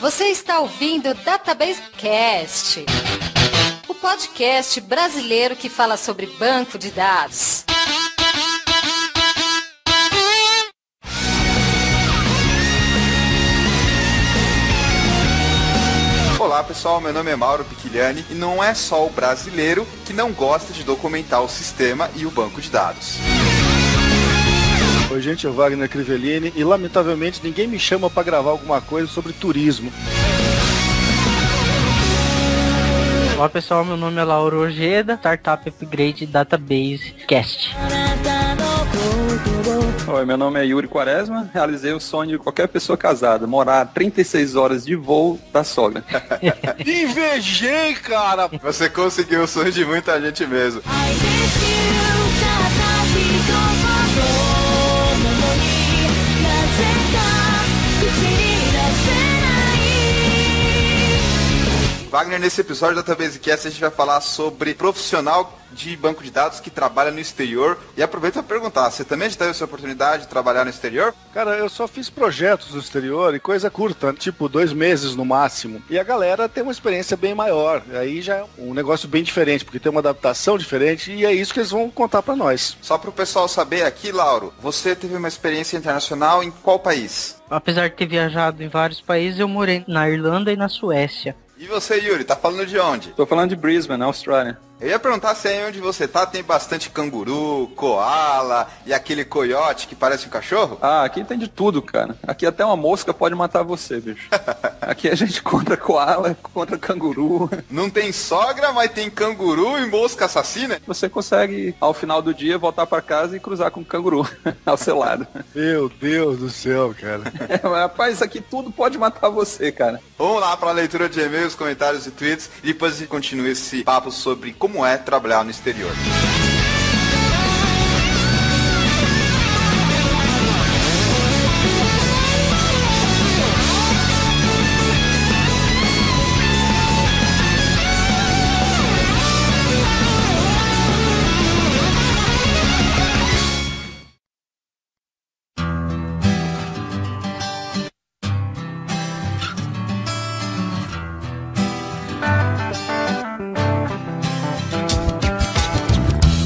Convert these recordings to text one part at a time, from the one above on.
Você está ouvindo o Database Cast, o podcast brasileiro que fala sobre banco de dados. Olá pessoal, meu nome é Mauro Piquiliani e não é só o brasileiro que não gosta de documentar o sistema e o banco de dados. Oi gente, é o Wagner Crivellini e lamentavelmente ninguém me chama para gravar alguma coisa sobre turismo. Olá pessoal, meu nome é Lauro Ojeda, Startup Upgrade Database Cast. Oi, meu nome é Yuri Quaresma, realizei o sonho de qualquer pessoa casada, morar a 36 horas de voo da sogra. Invejei, cara! Você conseguiu o sonho de muita gente mesmo. Wagner, nesse episódio da Database Cast a gente vai falar sobre profissional de banco de dados que trabalha no exterior. E aproveito para perguntar, você também já teve essa oportunidade de trabalhar no exterior? Cara, eu só fiz projetos no exterior e coisa curta, tipo 2 meses no máximo. E a galera tem uma experiência bem maior. Aí já é um negócio bem diferente, porque tem uma adaptação diferente e é isso que eles vão contar para nós. Só para o pessoal saber aqui, Lauro, você teve uma experiência internacional em qual país? Apesar de ter viajado em vários países, eu morei na Irlanda e na Suécia. E você, Yuri, tá falando de onde? Tô falando de Brisbane, na Austrália. Eu ia perguntar se aí onde você tá tem bastante canguru, koala e aquele coiote que parece um cachorro? Ah, aqui tem de tudo, cara. Aqui até uma mosca pode matar você, bicho. Aqui a gente contra koala, contra canguru. Não tem sogra, mas tem canguru e mosca assassina? Você consegue, ao final do dia, voltar pra casa e cruzar com o canguru ao seu lado. Meu Deus do céu, cara. Mas, rapaz, aqui tudo pode matar você, cara. Vamos lá para a leitura de e-mails, comentários e tweets e depois a gente continua esse papo sobre como é trabalhar no exterior.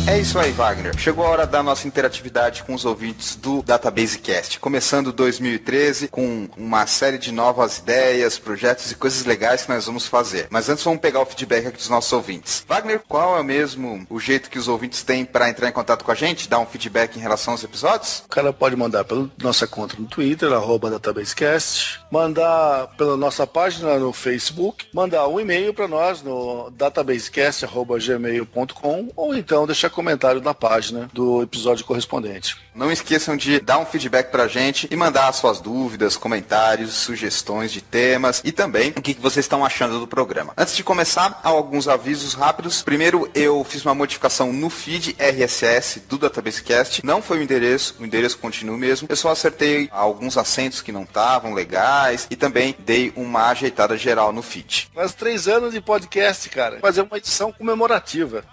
É isso aí, Wagner. Chegou a hora da nossa interatividade com os ouvintes do Database Cast. Começando 2013 com uma série de novas ideias, projetos e coisas legais que nós vamos fazer. Mas antes vamos pegar o feedback aqui dos nossos ouvintes. Wagner, qual é mesmo o jeito que os ouvintes têm para entrar em contato com a gente? Dar um feedback em relação aos episódios? O cara pode mandar pela nossa conta no Twitter, @databasecast, mandar pela nossa página no Facebook, mandar um e-mail para nós no databasecast@gmail.com ou então deixar comentário na página do episódio correspondente. Não esqueçam de dar um feedback pra gente e mandar as suas dúvidas, comentários, sugestões de temas e também o que vocês estão achando do programa. Antes de começar, há alguns avisos rápidos. Primeiro, eu fiz uma modificação no feed RSS do Databasecast. Não foi o endereço continua o mesmo. Eu só acertei alguns acentos que não estavam legais e também dei uma ajeitada geral no feed. Faz 3 anos de podcast, cara. Fazer uma edição comemorativa.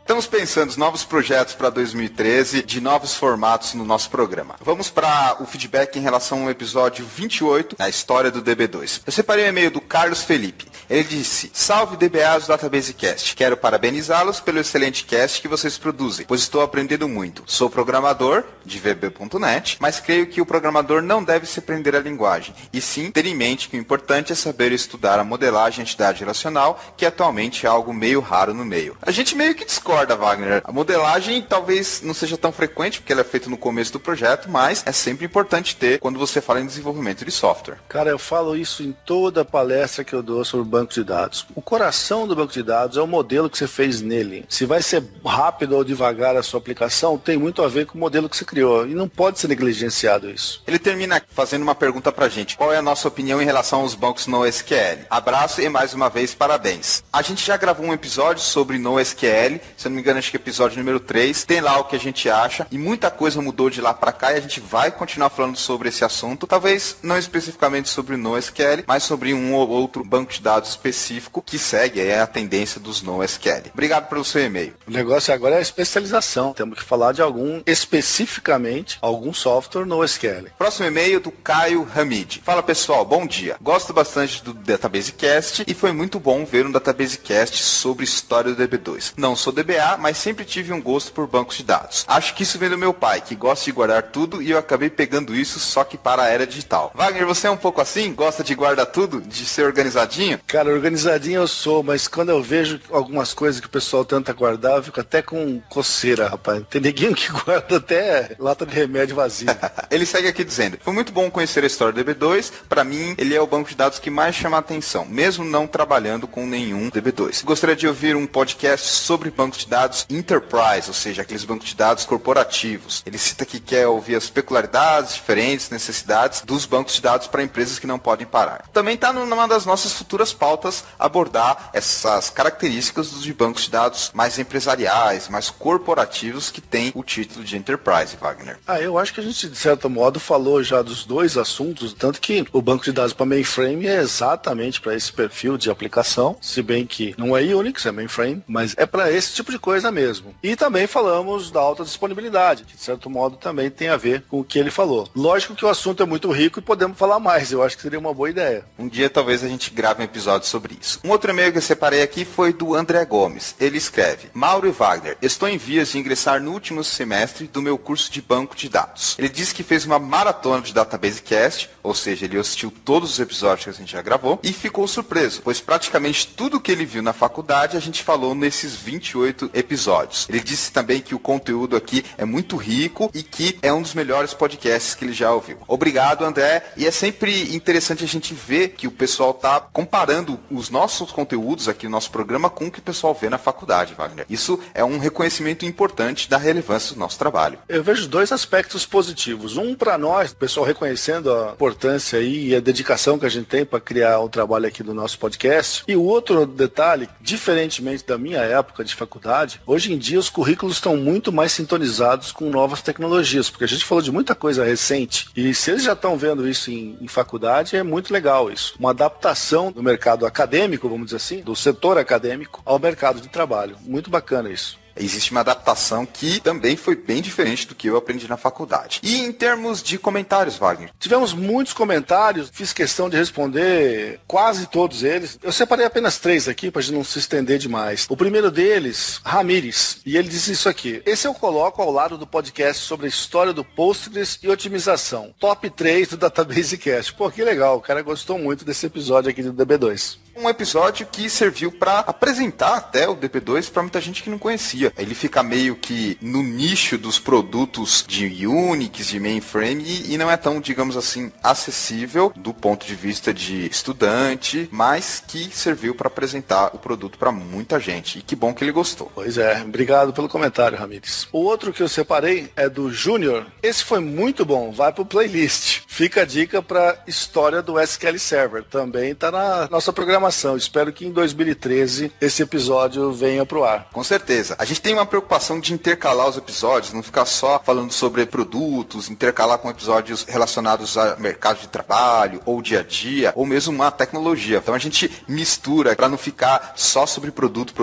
Estamos pensando em novos projetos para 2013, de novos formatos no nosso programa. Vamos para o feedback em relação ao episódio 28, na história do DB2. Eu separei um e-mail do Carlos Felipe. Ele disse: salve DBAs do Database Cast. Quero parabenizá-los pelo excelente cast que vocês produzem, pois estou aprendendo muito. Sou programador de VB.net, mas creio que o programador não deve se prender à linguagem, e sim ter em mente que o importante é saber estudar a modelagem e entidade relacional, que atualmente é algo meio raro no meio. A gente meio que discorda, Wagner. A modelagem talvez não seja tão frequente, porque ela é feita no começo do projeto, mas é sempre importante ter quando você fala em desenvolvimento de software. Cara, eu falo isso em toda palestra que eu dou sobre banco de dados. O coração do banco de dados é o modelo que você fez nele. Se vai ser rápido ou devagar a sua aplicação, tem muito a ver com o modelo que você criou, e não pode ser negligenciado isso. Ele termina fazendo uma pergunta pra gente: qual é a nossa opinião em relação aos bancos NoSQL? Abraço e mais uma vez parabéns. A gente já gravou um episódio sobre NoSQL, se se eu não me engano, acho que episódio número 3, tem lá o que a gente acha, e muita coisa mudou de lá pra cá, e a gente vai continuar falando sobre esse assunto, talvez não especificamente sobre o NoSQL, mas sobre um ou outro banco de dados específico que segue aí a tendência dos NoSQL. Obrigado pelo seu e-mail. O negócio agora é a especialização, temos que falar de especificamente, algum software NoSQL. Próximo e-mail do Caio Hamid. Fala pessoal, bom dia. Gosto bastante do Database Cast e foi muito bom ver um Database Cast sobre história do DB2. Não sou DBA, mas sempre tive um gosto por bancos de dados. Acho que isso vem do meu pai, que gosta de guardar tudo e eu acabei pegando isso só que para a era digital. Wagner, você é um pouco assim? Gosta de guardar tudo? De ser organizadinho? Cara, organizadinho eu sou, mas quando eu vejo algumas coisas que o pessoal tenta guardar, eu fico até com coceira, rapaz. Tem neguinho que guarda até lata de remédio vazia. Ele segue aqui dizendo: foi muito bom conhecer a história do DB2. Para mim, ele é o banco de dados que mais chama a atenção, mesmo não trabalhando com nenhum DB2. Gostaria de ouvir um podcast sobre bancos de dados Enterprise, ou seja, aqueles bancos de dados corporativos. Ele cita que quer ouvir as peculiaridades, diferentes necessidades dos bancos de dados para empresas que não podem parar. Também está numa das nossas futuras pautas abordar essas características de bancos de dados mais empresariais, mais corporativos, que tem o título de Enterprise, Wagner. Eu acho que a gente, de certo modo, falou já dos dois assuntos, tanto que o banco de dados para mainframe é exatamente para esse perfil de aplicação, se bem que não é Unix, é mainframe, mas é para esse tipo de coisa mesmo. E também falamos da alta disponibilidade, que de certo modo também tem a ver com o que ele falou. Lógico que o assunto é muito rico e podemos falar mais, eu acho que seria uma boa ideia. Um dia talvez a gente grave um episódio sobre isso. Um outro e-mail que eu separei aqui foi do André Gomes. Ele escreve: Mauro e Wagner, estou em vias de ingressar no último semestre do meu curso de banco de dados. Ele disse que fez uma maratona de Database Cast, ou seja, ele assistiu todos os episódios que a gente já gravou e ficou surpreso, pois praticamente tudo que ele viu na faculdade a gente falou nesses 28 episódios. Ele disse também que o conteúdo aqui é muito rico e que é um dos melhores podcasts que ele já ouviu. Obrigado, André, e é sempre interessante a gente ver que o pessoal está comparando os nossos conteúdos aqui no nosso programa com o que o pessoal vê na faculdade, Wagner. Isso é um reconhecimento importante da relevância do nosso trabalho. Eu vejo dois aspectos positivos. Um, para nós, o pessoal reconhecendo a importância e a dedicação que a gente tem para criar um trabalho aqui do nosso podcast. E o outro detalhe, diferentemente da minha época de faculdade, hoje em dia os currículos estão muito mais sintonizados com novas tecnologias, porque a gente falou de muita coisa recente. E se eles já estão vendo isso em faculdade, é muito legal isso. Uma adaptação do mercado acadêmico, vamos dizer assim, do setor acadêmico ao mercado de trabalho. Muito bacana isso. Existe uma adaptação que também foi bem diferente do que eu aprendi na faculdade. E em termos de comentários, Wagner? Tivemos muitos comentários, fiz questão de responder quase todos eles. Eu separei apenas 3 aqui para a gente não se estender demais. O primeiro deles, Ramires, e ele disse isso aqui: esse eu coloco ao lado do podcast sobre a história do Postgres e otimização. Top 3 do Database Cast. Pô, que legal, o cara gostou muito desse episódio aqui do DB2. Um episódio que serviu para apresentar até o DB2 para muita gente que não conhecia. Ele fica meio que no nicho dos produtos de Unix, de mainframe, e não é tão, digamos assim, acessível do ponto de vista de estudante, mas que serviu para apresentar o produto para muita gente. E que bom que ele gostou. Pois é, obrigado pelo comentário, Ramires. O outro que eu separei é do Júnior. Esse foi muito bom, vai pro playlist. Fica a dica para história do SQL Server. Também está na nossa programação. Espero que em 2013 esse episódio venha pro ar. Com certeza. A gente tem uma preocupação de intercalar os episódios, não ficar só falando sobre produtos, intercalar com episódios relacionados a mercado de trabalho, ou dia a dia, ou mesmo uma tecnologia. Então a gente mistura para não ficar só sobre produto.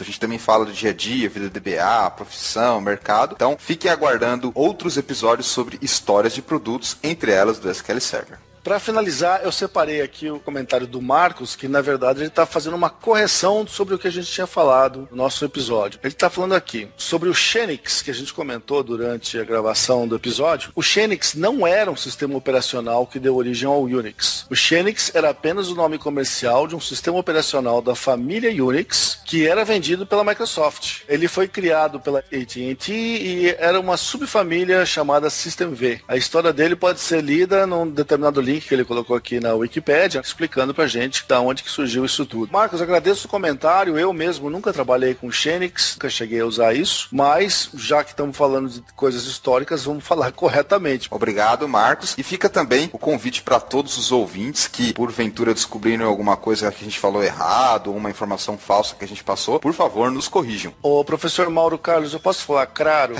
A gente também fala do dia a dia, vida DBA, profissão, mercado. Então fiquem aguardando outros episódios sobre histórias de produtos, entre elas do SQL Server. Para finalizar, eu separei aqui o comentário do Marcos, que na verdade ele está fazendo uma correção sobre o que a gente tinha falado no nosso episódio. Ele está falando aqui sobre o Xenix, que a gente comentou durante a gravação do episódio. O Xenix não era um sistema operacional que deu origem ao Unix. O Xenix era apenas o nome comercial de um sistema operacional da família Unix, que era vendido pela Microsoft. Ele foi criado pela AT&T e era uma subfamília chamada System V. A história dele pode ser lida num determinado link link que ele colocou aqui na Wikipédia, explicando pra gente da onde que surgiu isso tudo. Marcos, agradeço o comentário. Eu mesmo nunca trabalhei com Xenix, nunca cheguei a usar isso, mas já que estamos falando de coisas históricas, vamos falar corretamente. Obrigado, Marcos. E fica também o convite para todos os ouvintes que, porventura, descobriram alguma coisa que a gente falou errado, ou uma informação falsa que a gente passou, por favor, nos corrijam. Ô, professor Mauro Carlos, eu posso falar claro?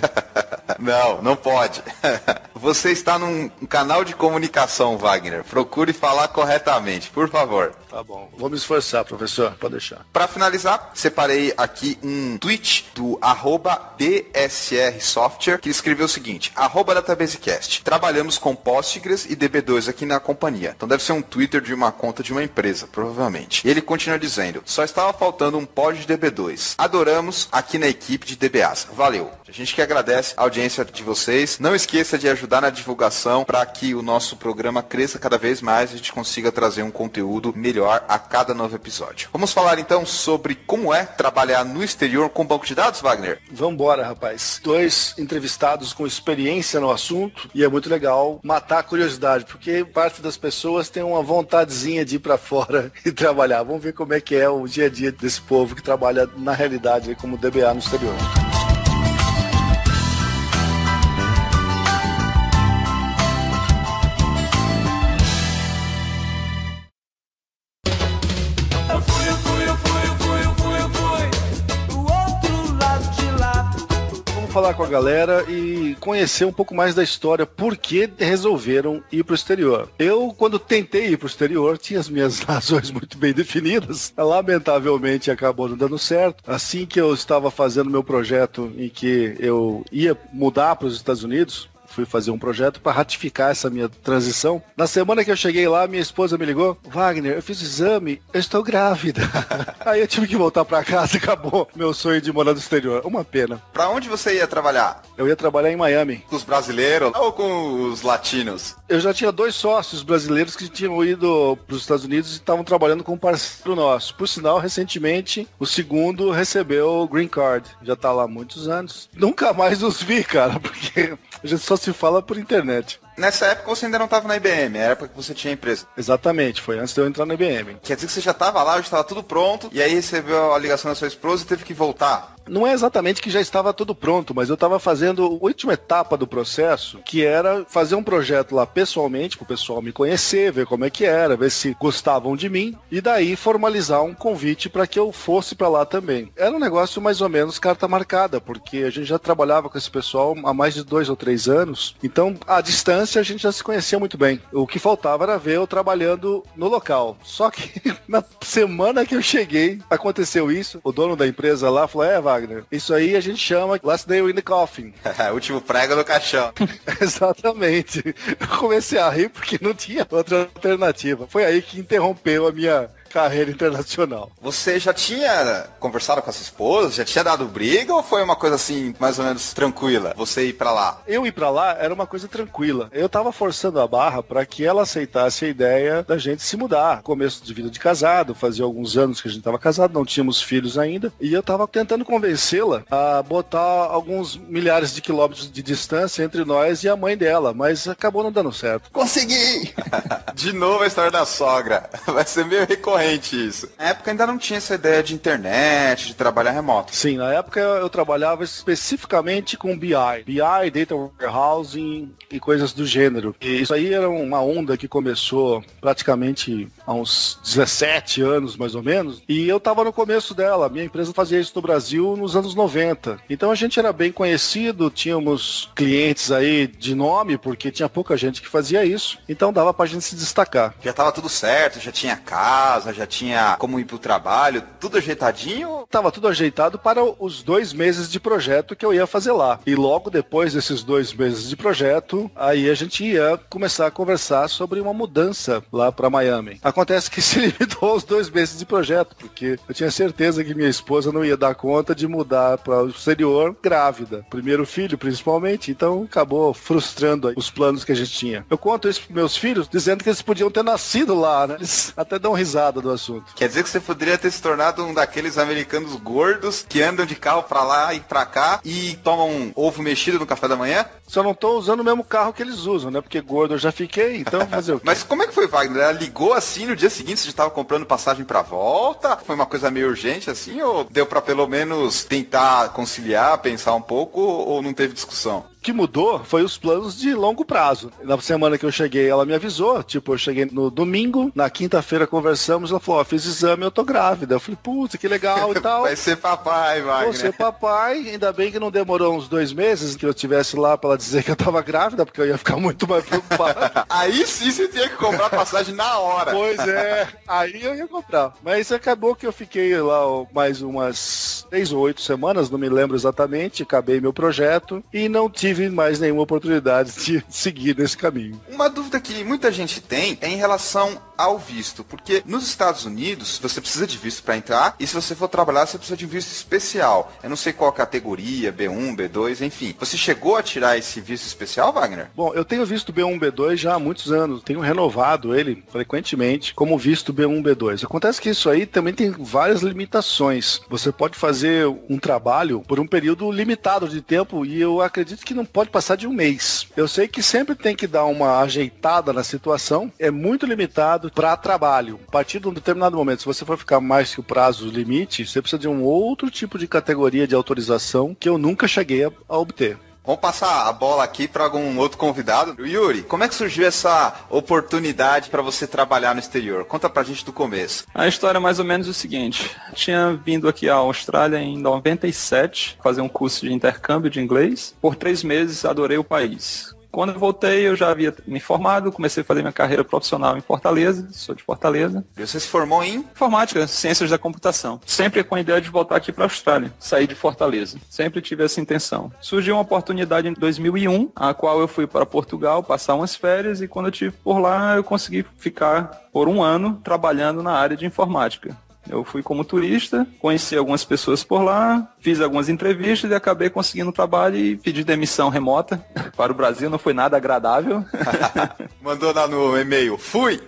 Não pode. Você está num canal de comunicação, Wagner. Procure falar corretamente, por favor. Tá bom. Vou me esforçar, professor. Pode deixar. Para finalizar, separei aqui um tweet do @DSRSoftware, que escreveu o seguinte: @DatabaseCast. Trabalhamos com Postgres e DB2 aqui na companhia. Então deve ser um Twitter de uma conta de uma empresa, provavelmente. E ele continua dizendo: só estava faltando um pod de DB2. Adoramos aqui na equipe de DBAs. Valeu. A gente que agradece a audiência de vocês. Não esqueça de ajudar na divulgação para que o nosso programa cresça cada vez mais e a gente consiga trazer um conteúdo melhor a cada novo episódio. Vamos falar então sobre como é trabalhar no exterior com banco de dados, Wagner? Vambora, rapaz. 2 entrevistados com experiência no assunto e é muito legal matar a curiosidade, porque parte das pessoas tem uma vontadezinha de ir para fora e trabalhar. Vamos ver como é que é o dia a dia desse povo que trabalha na realidade como DBA no exterior. Falar com a galera e conhecer um pouco mais da história, por que resolveram ir para o exterior. Eu, quando tentei ir para o exterior, tinha as minhas razões muito bem definidas. Lamentavelmente, acabou não dando certo. Assim que eu estava fazendo meu projeto em que eu ia mudar para os Estados Unidos, fui fazer um projeto para ratificar essa minha transição. Na semana que eu cheguei lá, minha esposa me ligou: Wagner, eu fiz o exame, eu estou grávida. Aí eu tive que voltar para casa e acabou meu sonho de morar no exterior. Uma pena. Para onde você ia trabalhar? Eu ia trabalhar em Miami. Com os brasileiros ou com os latinos? Eu já tinha 2 sócios brasileiros que tinham ido para os Estados Unidos e estavam trabalhando com um parceiro nosso. Por sinal, recentemente, o segundo recebeu o Green Card. Já está lá há muitos anos. Nunca mais os vi, cara, porque a gente só se fala por internet. Nessa época você ainda não estava na IBM, era a época que você tinha empresa. Exatamente, foi antes de eu entrar na IBM. Quer dizer que você já estava lá, já estava tudo pronto, e aí recebeu a ligação da sua esposa e teve que voltar. Não é exatamente que já estava tudo pronto, mas eu estava fazendo a última etapa do processo, que era fazer um projeto lá pessoalmente, para o pessoal me conhecer, ver como é que era, ver se gostavam de mim, e daí formalizar um convite para que eu fosse para lá também. Era um negócio mais ou menos carta marcada, porque a gente já trabalhava com esse pessoal há mais de 2 ou 3 anos, então à distância a gente já se conhecia muito bem. O que faltava era ver eu trabalhando no local. Só que na semana que eu cheguei, aconteceu isso, o dono da empresa lá falou: Wagner, isso aí a gente chama last day in the coffin. Último prego no caixão. Exatamente. Eu comecei a rir porque não tinha outra alternativa. Foi aí que interrompeu a minha carreira internacional. Você já tinha conversado com a sua esposa? Já tinha dado briga ou foi uma coisa assim, mais ou menos tranquila, você ir pra lá? Eu ir pra lá era uma coisa tranquila. Eu tava forçando a barra pra que ela aceitasse a ideia da gente se mudar. Começo de vida de casado, fazia alguns anos que a gente tava casado, não tínhamos filhos ainda, e eu tava tentando convencê-la a botar alguns milhares de quilômetros de distância entre nós e a mãe dela, mas acabou não dando certo. Consegui! De novo a história da sogra. Vai ser meio recorrente isso. Na época ainda não tinha essa ideia de internet, de trabalhar remoto. Sim, na época eu trabalhava especificamente com BI, Data Warehousing e coisas do gênero. E isso aí era uma onda que começou praticamente há uns 17 anos, mais ou menos, e eu estava no começo dela. Minha empresa fazia isso no Brasil nos anos 90. Então a gente era bem conhecido, tínhamos clientes aí de nome, porque tinha pouca gente que fazia isso, então dava pra gente se destacar. Já estava tudo certo, já tinha casa, já tinha como ir pro trabalho, tudo ajeitadinho? Tava tudo ajeitado para os 2 meses de projeto que eu ia fazer lá. E logo depois desses 2 meses de projeto, aí a gente ia começar a conversar sobre uma mudança lá para Miami. Acontece que se limitou aos 2 meses de projeto, porque eu tinha certeza que minha esposa não ia dar conta de mudar para o exterior grávida. Primeiro filho, principalmente, então acabou frustrando os planos que a gente tinha. Eu conto isso pros meus filhos, dizendo que eles podiam ter nascido lá, né? Eles até dão risada nada do assunto. Quer dizer que você poderia ter se tornado um daqueles americanos gordos que andam de carro pra lá e pra cá e tomam um ovo mexido no café da manhã? Só não tô usando o mesmo carro que eles usam, né? Porque gordo eu já fiquei, então fazer o quê? Mas como é que foi, Wagner? Ela ligou assim no dia seguinte, você já tava comprando passagem pra volta? Foi uma coisa meio urgente assim? Ou deu pra pelo menos tentar conciliar, pensar um pouco, ou não teve discussão? O que mudou foi os planos de longo prazo. Na semana que eu cheguei, ela me avisou. Tipo, eu cheguei no domingo, na quinta-feira conversamos, ela falou, fiz exame, eu tô grávida. Eu falei, putz, que legal e tal. Vai ser papai, Wagner. Vou ser papai, ainda bem que não demorou uns 2 meses que eu estivesse lá pra ela dizer que eu tava grávida, porque eu ia ficar muito mais preocupado. Aí sim você tinha que comprar passagem na hora. Pois é, aí eu ia comprar. Mas acabou que eu fiquei lá mais umas 6 ou 8 semanas, não me lembro exatamente, acabei meu projeto e não tive mais nenhuma oportunidade de seguir nesse caminho. Uma dúvida que muita gente tem é em relação ao visto, porque nos Estados Unidos você precisa de visto para entrar e se você for trabalhar você precisa de um visto especial. Eu não sei qual categoria, B1, B2, enfim. Você chegou a tirar esse visto especial, Wagner? Bom, eu tenho visto B1, B2 já há muitos anos. Tenho renovado ele frequentemente como visto B1, B2. Acontece que isso aí também tem várias limitações. Você pode fazer um trabalho por um período limitado de tempo e eu acredito que não pode passar de 1 mês. Eu sei que sempre tem que dar uma ajeitada na situação. É muito limitado para trabalho. A partir de um determinado momento, se você for ficar mais que o prazo limite, você precisa de um outro tipo de categoria de autorização que eu nunca cheguei a obter. Vamos passar a bola aqui para algum outro convidado. Yuri, como é que surgiu essa oportunidade para você trabalhar no exterior? Conta pra gente do começo. A história é mais ou menos o seguinte. Tinha vindo aqui à Austrália em 97, fazer um curso de intercâmbio de inglês. Por 3 meses adorei o país. Quando eu voltei, eu já havia me formado, comecei a fazer minha carreira profissional em Fortaleza, sou de Fortaleza. E você se formou em? Informática, ciências da computação. Sempre com a ideia de voltar aqui para a Austrália, sair de Fortaleza. Sempre tive essa intenção. Surgiu uma oportunidade em 2001, a qual eu fui para Portugal passar umas férias e quando eu estive por lá, eu consegui ficar por 1 ano trabalhando na área de informática. Eu fui como turista, conheci algumas pessoas por lá, fiz algumas entrevistas e acabei conseguindo trabalho e pedi demissão remota para o Brasil, não foi nada agradável. Mandou lá no e-mail, fui!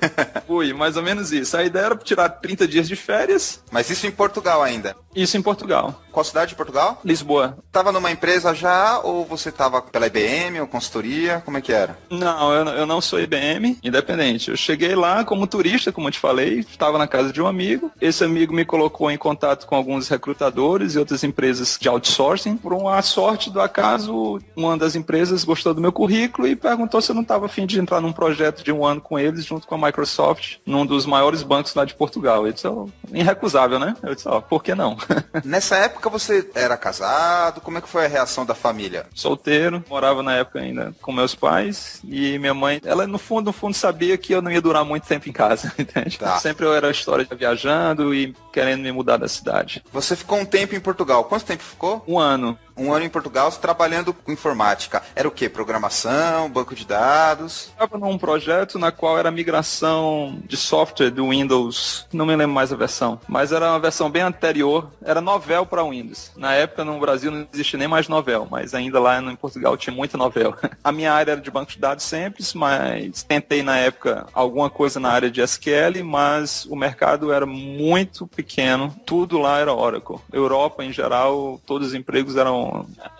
Fui, mais ou menos isso. A ideia era tirar 30 dias de férias. Mas isso em Portugal ainda? Isso em Portugal. Qual cidade de Portugal? Lisboa. Tava numa empresa já ou você tava pela IBM ou consultoria? Como é que era? Não, eu não sou IBM, independente. Eu cheguei lá como turista, como eu te falei, estava na casa de um amigo. Esse amigo me colocou em contato com alguns recrutadores e outras empresas de outsourcing. Por uma sorte do acaso, uma das empresas gostou do meu currículo e perguntou se eu não estava a fim de entrar num projeto de 1 ano com eles, junto com a Microsoft, num dos maiores bancos lá de Portugal. Eu disse, irrecusável, né? Eu disse, por que não? Nessa época você era casado? Como é que foi a reação da família? Solteiro, morava na época ainda com meus pais e minha mãe, ela no fundo sabia que eu não ia durar muito tempo em casa, entende? Tá. Sempre eu era a história de viajando e querendo me mudar da cidade. Você ficou um tempo em Portugal. Quanto tempo ficou? 1 ano. 1 ano em Portugal trabalhando com informática. Era o quê? Programação, banco de dados? Estava num projeto na qual era migração de software do Windows, não me lembro mais a versão, mas era uma versão bem anterior, era Novell para Windows. Na época no Brasil não existia nem mais Novell, mas ainda lá em Portugal tinha muita Novell. A minha área era de banco de dados simples, mas tentei na época alguma coisa na área de SQL, mas o mercado era muito pequeno, tudo lá era Oracle. Europa em geral, todos os empregos eram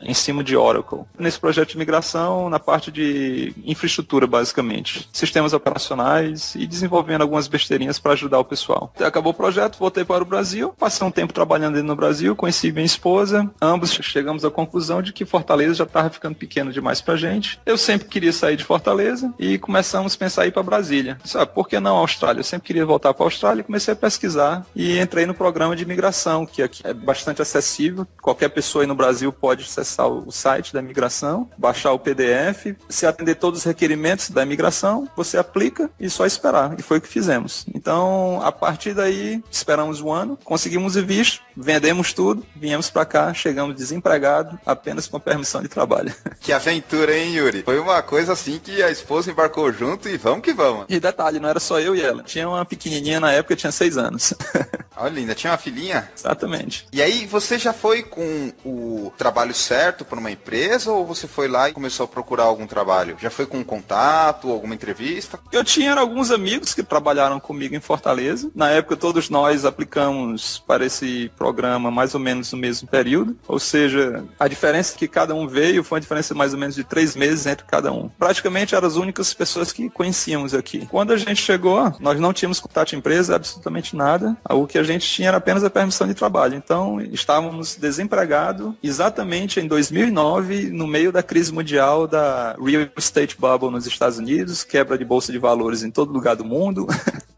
em cima de Oracle. Nesse projeto de migração, na parte de infraestrutura, basicamente. Sistemas operacionais e desenvolvendo algumas besteirinhas para ajudar o pessoal. Acabou o projeto, voltei para o Brasil, passei um tempo trabalhando no Brasil, conheci minha esposa, ambos chegamos à conclusão de que Fortaleza já estava ficando pequeno demais pra gente. Eu sempre queria sair de Fortaleza e começamos a pensar em ir para Brasília. Sabe, por que não a Austrália? Eu sempre queria voltar para a Austrália e comecei a pesquisar e entrei no programa de imigração, que aqui é bastante acessível. Qualquer pessoa aí no Brasil pode acessar o site da imigração, baixar o PDF, se atender todos os requerimentos da imigração, você aplica e só esperar. E foi o que fizemos. Então, a partir daí, esperamos 1 ano, conseguimos o visto, vendemos tudo, viemos para cá, chegamos desempregados, apenas com permissão de trabalho. Que aventura, hein, Yuri? Foi uma coisa assim que a esposa embarcou junto e vamos que vamos. E detalhe, não era só eu e ela. Tinha uma pequenininha na época, tinha 6 anos. Olha, linda, tinha uma filhinha? Exatamente. E aí, você já foi com o trabalho trabalho certo para uma empresa ou você foi lá e começou a procurar algum trabalho? Já foi com um contato, alguma entrevista? Eu tinha alguns amigos que trabalharam comigo em Fortaleza. Na época, todos nós aplicamos para esse programa mais ou menos no mesmo período. Ou seja, a diferença que cada um veio foi uma diferença mais ou menos de 3 meses entre cada um. Praticamente eram as únicas pessoas que conhecíamos aqui. Quando a gente chegou, nós não tínhamos contato de empresa, absolutamente nada. O que a gente tinha era apenas a permissão de trabalho. Então, estávamos desempregados exatamente em 2009, no meio da crise mundial da Real Estate Bubble nos Estados Unidos, quebra de bolsa de valores em todo lugar do mundo.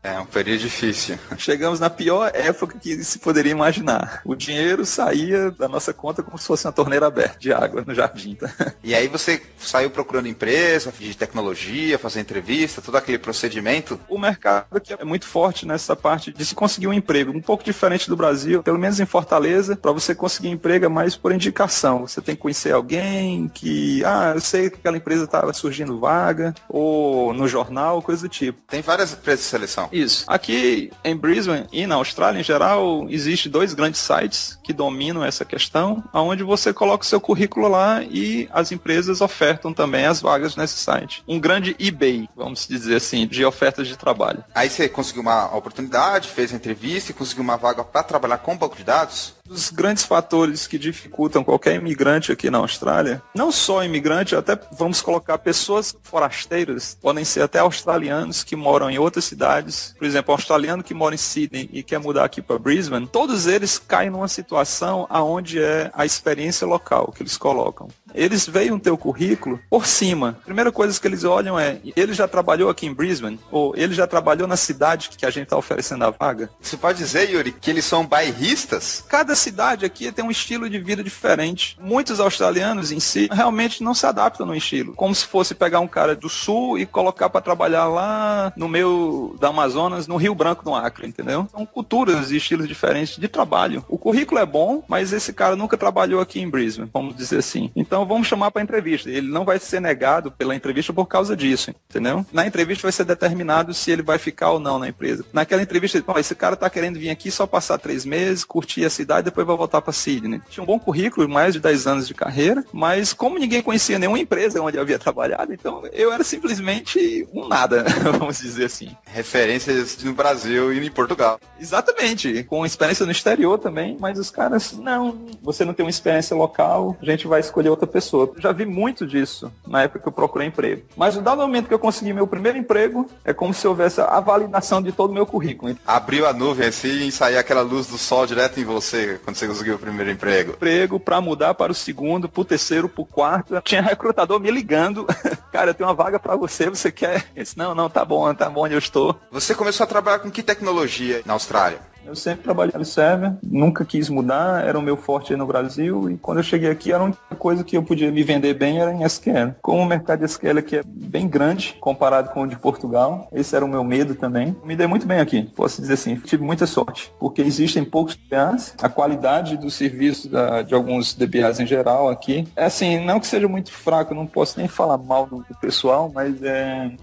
É um período difícil. Chegamos na pior época que se poderia imaginar. O dinheiro saía da nossa conta como se fosse uma torneira aberta de água no jardim. Tá? E aí você saiu procurando empresa, de tecnologia, fazer entrevista, todo aquele procedimento? O mercado aqui é muito forte nessa parte de se conseguir um emprego. Um pouco diferente do Brasil, pelo menos em Fortaleza, para você conseguir emprego é mais por indicação. Você tem que conhecer alguém que, eu sei que aquela empresa estava surgindo vaga, ou no jornal, coisa do tipo. Tem várias empresas de seleção. Isso. Aqui em Brisbane e na Austrália em geral, existem 2 grandes sites que dominam essa questão, onde você coloca o seu currículo lá e as empresas ofertam também as vagas nesse site. Um grande eBay, vamos dizer assim, de ofertas de trabalho. Aí você conseguiu uma oportunidade, fez a entrevista e conseguiu uma vaga para trabalhar com banco de dados? Os grandes fatores que dificultam qualquer imigrante aqui na Austrália, não só imigrante, até vamos colocar pessoas forasteiras, podem ser até australianos que moram em outras cidades. Por exemplo, um australiano que mora em Sydney e quer mudar aqui para Brisbane, todos eles caem numa situação onde é a experiência local que eles colocam. Eles veem o teu currículo por cima. A primeira coisa que eles olham é, ele já trabalhou aqui em Brisbane? Ou ele já trabalhou na cidade que a gente está oferecendo a vaga? Você pode dizer, Yuri, que eles são bairristas? Cada cidade aqui tem um estilo de vida diferente. Muitos australianos em si realmente não se adaptam no estilo. Como se fosse pegar um cara do sul e colocar para trabalhar lá no meio da Amazonas, no Rio Branco, no Acre, entendeu? São culturas e estilos diferentes de trabalho. O currículo é bom, mas esse cara nunca trabalhou aqui em Brisbane, vamos dizer assim. Então vamos chamar para entrevista. Ele não vai ser negado pela entrevista por causa disso, entendeu? Na entrevista vai ser determinado se ele vai ficar ou não na empresa. Naquela entrevista, esse cara tá querendo vir aqui só passar 3 meses, curtir a cidade, depois vai voltar para Sydney. Tinha um bom currículo, mais de 10 anos de carreira, mas como ninguém conhecia nenhuma empresa onde eu havia trabalhado, então eu era simplesmente um nada, vamos dizer assim. Referências no Brasil e em Portugal. Exatamente, com experiência no exterior também, mas os caras, não, você não tem uma experiência local, a gente vai escolher outra pessoa. Eu já vi muito disso na época que eu procurei emprego. Mas no dado momento que eu consegui meu primeiro emprego, é como se houvesse a validação de todo o meu currículo. Abriu a nuvem assim e saiu aquela luz do sol direto em você quando você conseguiu o primeiro emprego. Emprego para mudar para o segundo, pro terceiro, pro quarto. Tinha recrutador me ligando. Cara, eu tenho uma vaga para você, você quer? Eu disse, não, tá bom onde eu estou. Você começou a trabalhar com que tecnologia na Austrália? Eu sempre trabalhei no server, nunca quis mudar, era o meu forte aí no Brasil, e quando eu cheguei aqui, a única coisa que eu podia me vender bem era em SQL. Como o mercado de SQL aqui é bem grande, comparado com o de Portugal, esse era o meu medo também. Me dei muito bem aqui, posso dizer assim, tive muita sorte, porque existem poucos DBAs, a qualidade do serviço de alguns DBAs em geral aqui, é assim, não que seja muito fraco, não posso nem falar mal do pessoal, mas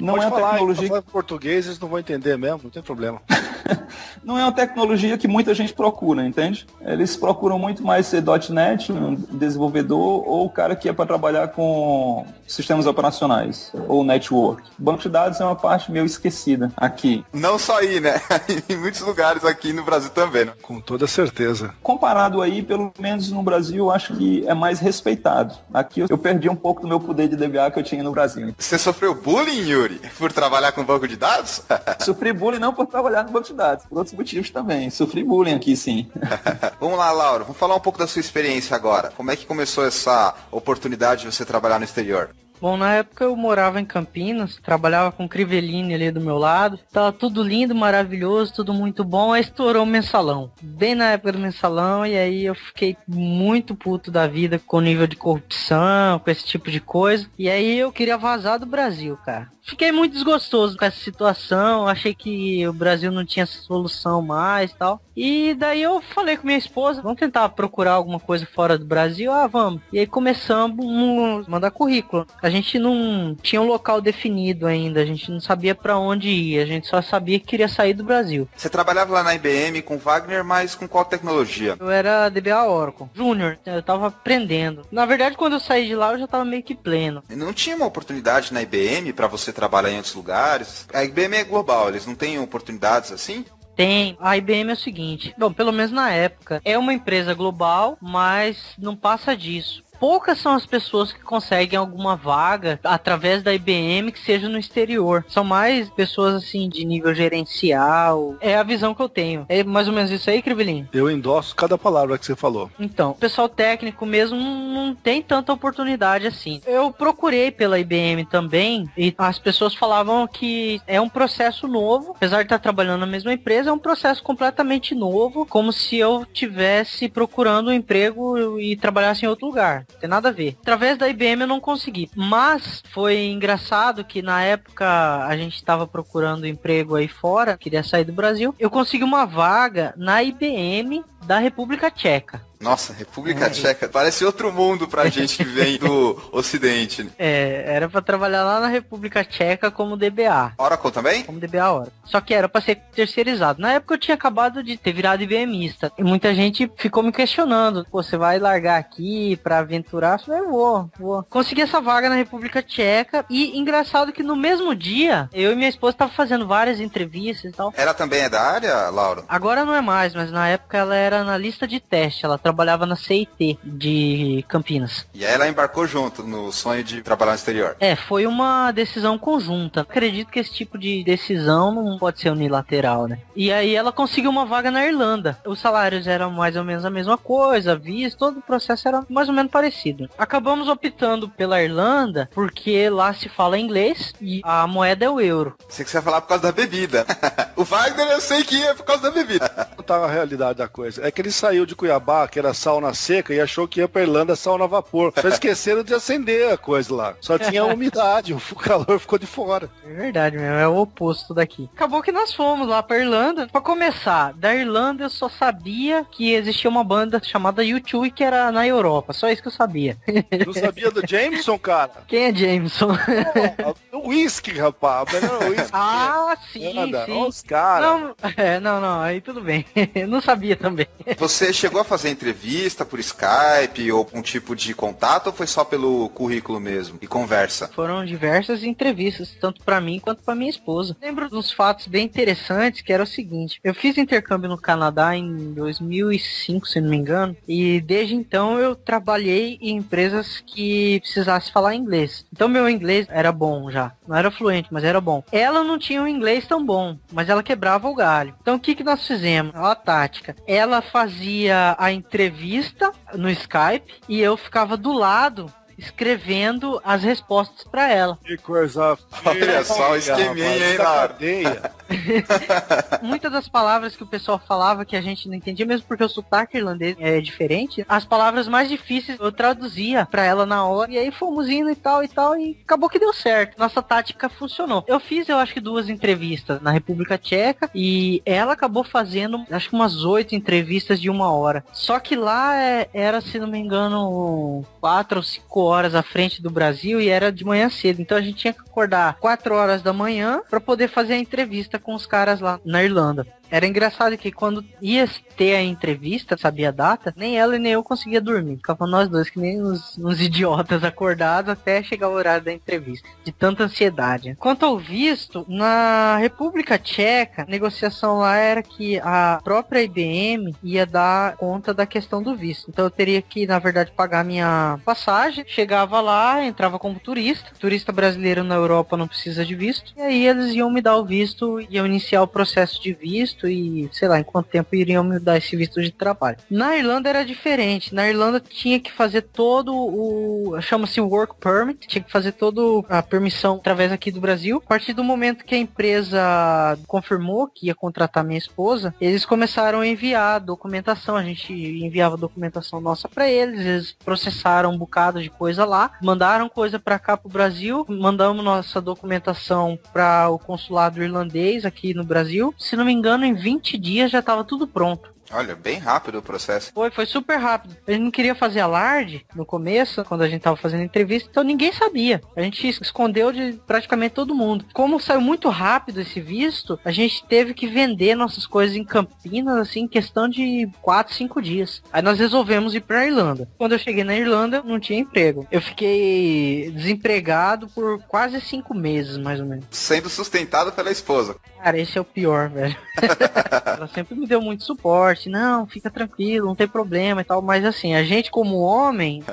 não pode é uma falar, tecnologia... falar português, eles não vão entender mesmo, não tem problema. Não é uma tecnologia que muita gente procura, entende? Eles procuram muito mais ser .NET, um desenvolvedor, ou o cara que é para trabalhar com sistemas operacionais, ou network. Banco de dados é uma parte meio esquecida aqui. Não só aí, né? Em muitos lugares aqui no Brasil também, né? Com toda certeza. Comparado aí, pelo menos no Brasil, eu acho que é mais respeitado. Aqui eu perdi um pouco do meu poder de DBA que eu tinha no Brasil. Você sofreu bullying, Yuri, por trabalhar com banco de dados? Sofri bullying não por trabalhar no banco de dados, por outros motivos também. Sofri bullying aqui, sim. Vamos lá, Laura, vamos falar um pouco da sua experiência agora. Como é que começou essa oportunidade de você trabalhar no exterior? Bom, na época eu morava em Campinas, trabalhava com Crivellini ali do meu lado, tava tudo lindo, maravilhoso, tudo muito bom, aí estourou o mensalão, bem na época do mensalão, e aí eu fiquei muito puto da vida com o nível de corrupção, com esse tipo de coisa, e aí eu queria vazar do Brasil, cara. Fiquei muito desgostoso com essa situação, achei que o Brasil não tinha solução mais e tal. E daí eu falei com minha esposa, vamos tentar procurar alguma coisa fora do Brasil? Ah, vamos. E aí começamos a mandar currículo. A A gente não tinha um local definido ainda, a gente não sabia pra onde ir, a gente só sabia que queria sair do Brasil. Você trabalhava lá na IBM com Wagner, mas com qual tecnologia? Eu era DBA Oracle, Júnior, eu tava aprendendo. Na verdade, quando eu saí de lá, eu já tava meio que pleno. Não tinha uma oportunidade na IBM para você trabalhar em outros lugares? A IBM é global, eles não têm oportunidades assim? Tem. A IBM é o seguinte, bom, pelo menos na época, é uma empresa global, mas não passa disso. Poucas são as pessoas que conseguem alguma vaga através da IBM que seja no exterior. São mais pessoas assim de nível gerencial. É a visão que eu tenho. É mais ou menos isso aí, Crivelinho? Eu endosso cada palavra que você falou. Então, o pessoal técnico mesmo não tem tanta oportunidade assim. Eu procurei pela IBM também e as pessoas falavam que é um processo novo. Apesar de estar trabalhando na mesma empresa, é um processo completamente novo. Como se eu tivesse procurando um emprego e trabalhasse em outro lugar. Tem nada a ver. Através da IBM eu não consegui. Mas foi engraçado que na época a gente estava procurando emprego aí fora, queria sair do Brasil. Eu consegui uma vaga na IBM da República Tcheca. Nossa, República Tcheca, parece outro mundo pra gente que vem do Ocidente. Era pra trabalhar lá na República Tcheca como DBA. Oracle também? Como DBA Oracle. Só que era pra ser terceirizado. Na época eu tinha acabado de ter virado IBMista. E muita gente ficou me questionando. Pô, você vai largar aqui pra aventurar? Eu falei, vou. Consegui essa vaga na República Tcheca. E engraçado que no mesmo dia, eu e minha esposa estavam fazendo várias entrevistas e tal. Ela também é da área, Laura? Agora não é mais, mas na época ela era analista de teste. Ela trabalhava na CIT de Campinas. E aí ela embarcou junto no sonho de trabalhar no exterior. Foi uma decisão conjunta. Acredito que esse tipo de decisão não pode ser unilateral, né? E aí ela conseguiu uma vaga na Irlanda. Os salários eram mais ou menos a mesma coisa, visto, todo o processo era mais ou menos parecido. Acabamos optando pela Irlanda porque lá se fala inglês e a moeda é o euro. Sei que você ia falar por causa da bebida. O Wagner eu sei que ia por causa da bebida. Tá a realidade da coisa. É que ele saiu de Cuiabá, que era sauna seca, e achou que ia pra Irlanda sauna a vapor. Só esqueceram de acender a coisa lá. Só tinha umidade, o calor ficou de fora. É verdade mesmo, é o oposto daqui. Acabou que nós fomos lá pra Irlanda. Pra começar, da Irlanda eu só sabia que existia uma banda chamada U2 que era na Europa. Só isso que eu sabia. Não sabia do Jameson, cara? Quem é Jameson? O whisky, rapaz. Sim, sim. Olha os caras. Não, aí tudo bem. Eu não sabia também. Você chegou a fazer entrevista por Skype ou algum tipo de contato ou foi só pelo currículo mesmo e conversa? Foram diversas entrevistas, tanto pra mim quanto pra minha esposa. Lembro de uns fatos bem interessantes, que era o seguinte. Eu fiz intercâmbio no Canadá em 2005, se não me engano, e desde então eu trabalhei em empresas que precisassem falar inglês. Então meu inglês era bom já. Não era fluente, mas era bom. Ela não tinha um inglês tão bom, mas ela quebrava o galho. Então o que nós fizemos? A tática. Ela fazia a entrevista no Skype e eu ficava do lado escrevendo as respostas pra ela. Que coisa feia. Olha só o esqueminha, hein, Laura? Muitas das palavras que o pessoal falava que a gente não entendia, mesmo porque o sotaque irlandês é diferente, as palavras mais difíceis eu traduzia pra ela na hora, e aí fomos indo e tal, e acabou que deu certo. Nossa tática funcionou. Eu fiz, eu acho que 2 entrevistas na República Tcheca, e ela acabou fazendo, acho que umas 8 entrevistas de 1 hora. Só que lá era, se não me engano, 4 ou 5 horas à frente do Brasil e era de manhã cedo. Então a gente tinha que acordar 4 horas da manhã para poder fazer a entrevista com os caras lá na Irlanda. Era engraçado que quando ia ter a entrevista, sabia a data, nem ela e nem eu conseguia dormir. Ficava nós dois que nem uns idiotas acordados até chegar o horário da entrevista. De tanta ansiedade. Quanto ao visto, na República Tcheca, a negociação lá era que a própria IBM ia dar conta da questão do visto. Então eu teria que, na verdade, pagar minha passagem. Chegava lá, entrava como turista. Turista brasileiro na Europa não precisa de visto. E aí eles iam me dar o visto, iam iniciar o processo de visto e, sei lá, em quanto tempo iriam me dar esse visto de trabalho. Na Irlanda era diferente. Na Irlanda tinha que fazer todo chama-se Work Permit, tinha que fazer toda a permissão através aqui do Brasil. A partir do momento que a empresa confirmou que ia contratar minha esposa, eles começaram a enviar documentação. A gente enviava documentação nossa pra eles processaram um bocado de coisa lá, mandaram coisa pra cá pro Brasil, mandamos nossa documentação pra o consulado irlandês aqui no Brasil. Se não me engano, em 20 dias já tava tudo pronto. Olha, bem rápido o processo. Foi super rápido. A gente não queria fazer alarde no começo, quando a gente tava fazendo entrevista, então ninguém sabia. A gente escondeu de praticamente todo mundo. Como saiu muito rápido esse visto, a gente teve que vender nossas coisas em Campinas, assim, em questão de 4, 5 dias. Aí nós resolvemos ir pra Irlanda. Quando eu cheguei na Irlanda, não tinha emprego. Eu fiquei desempregado por quase 5 meses, mais ou menos. Sendo sustentado pela esposa. Cara, esse é o pior, velho. Ela sempre me deu muito suporte. Não, fica tranquilo, não tem problema e tal. Mas assim, a gente como homem...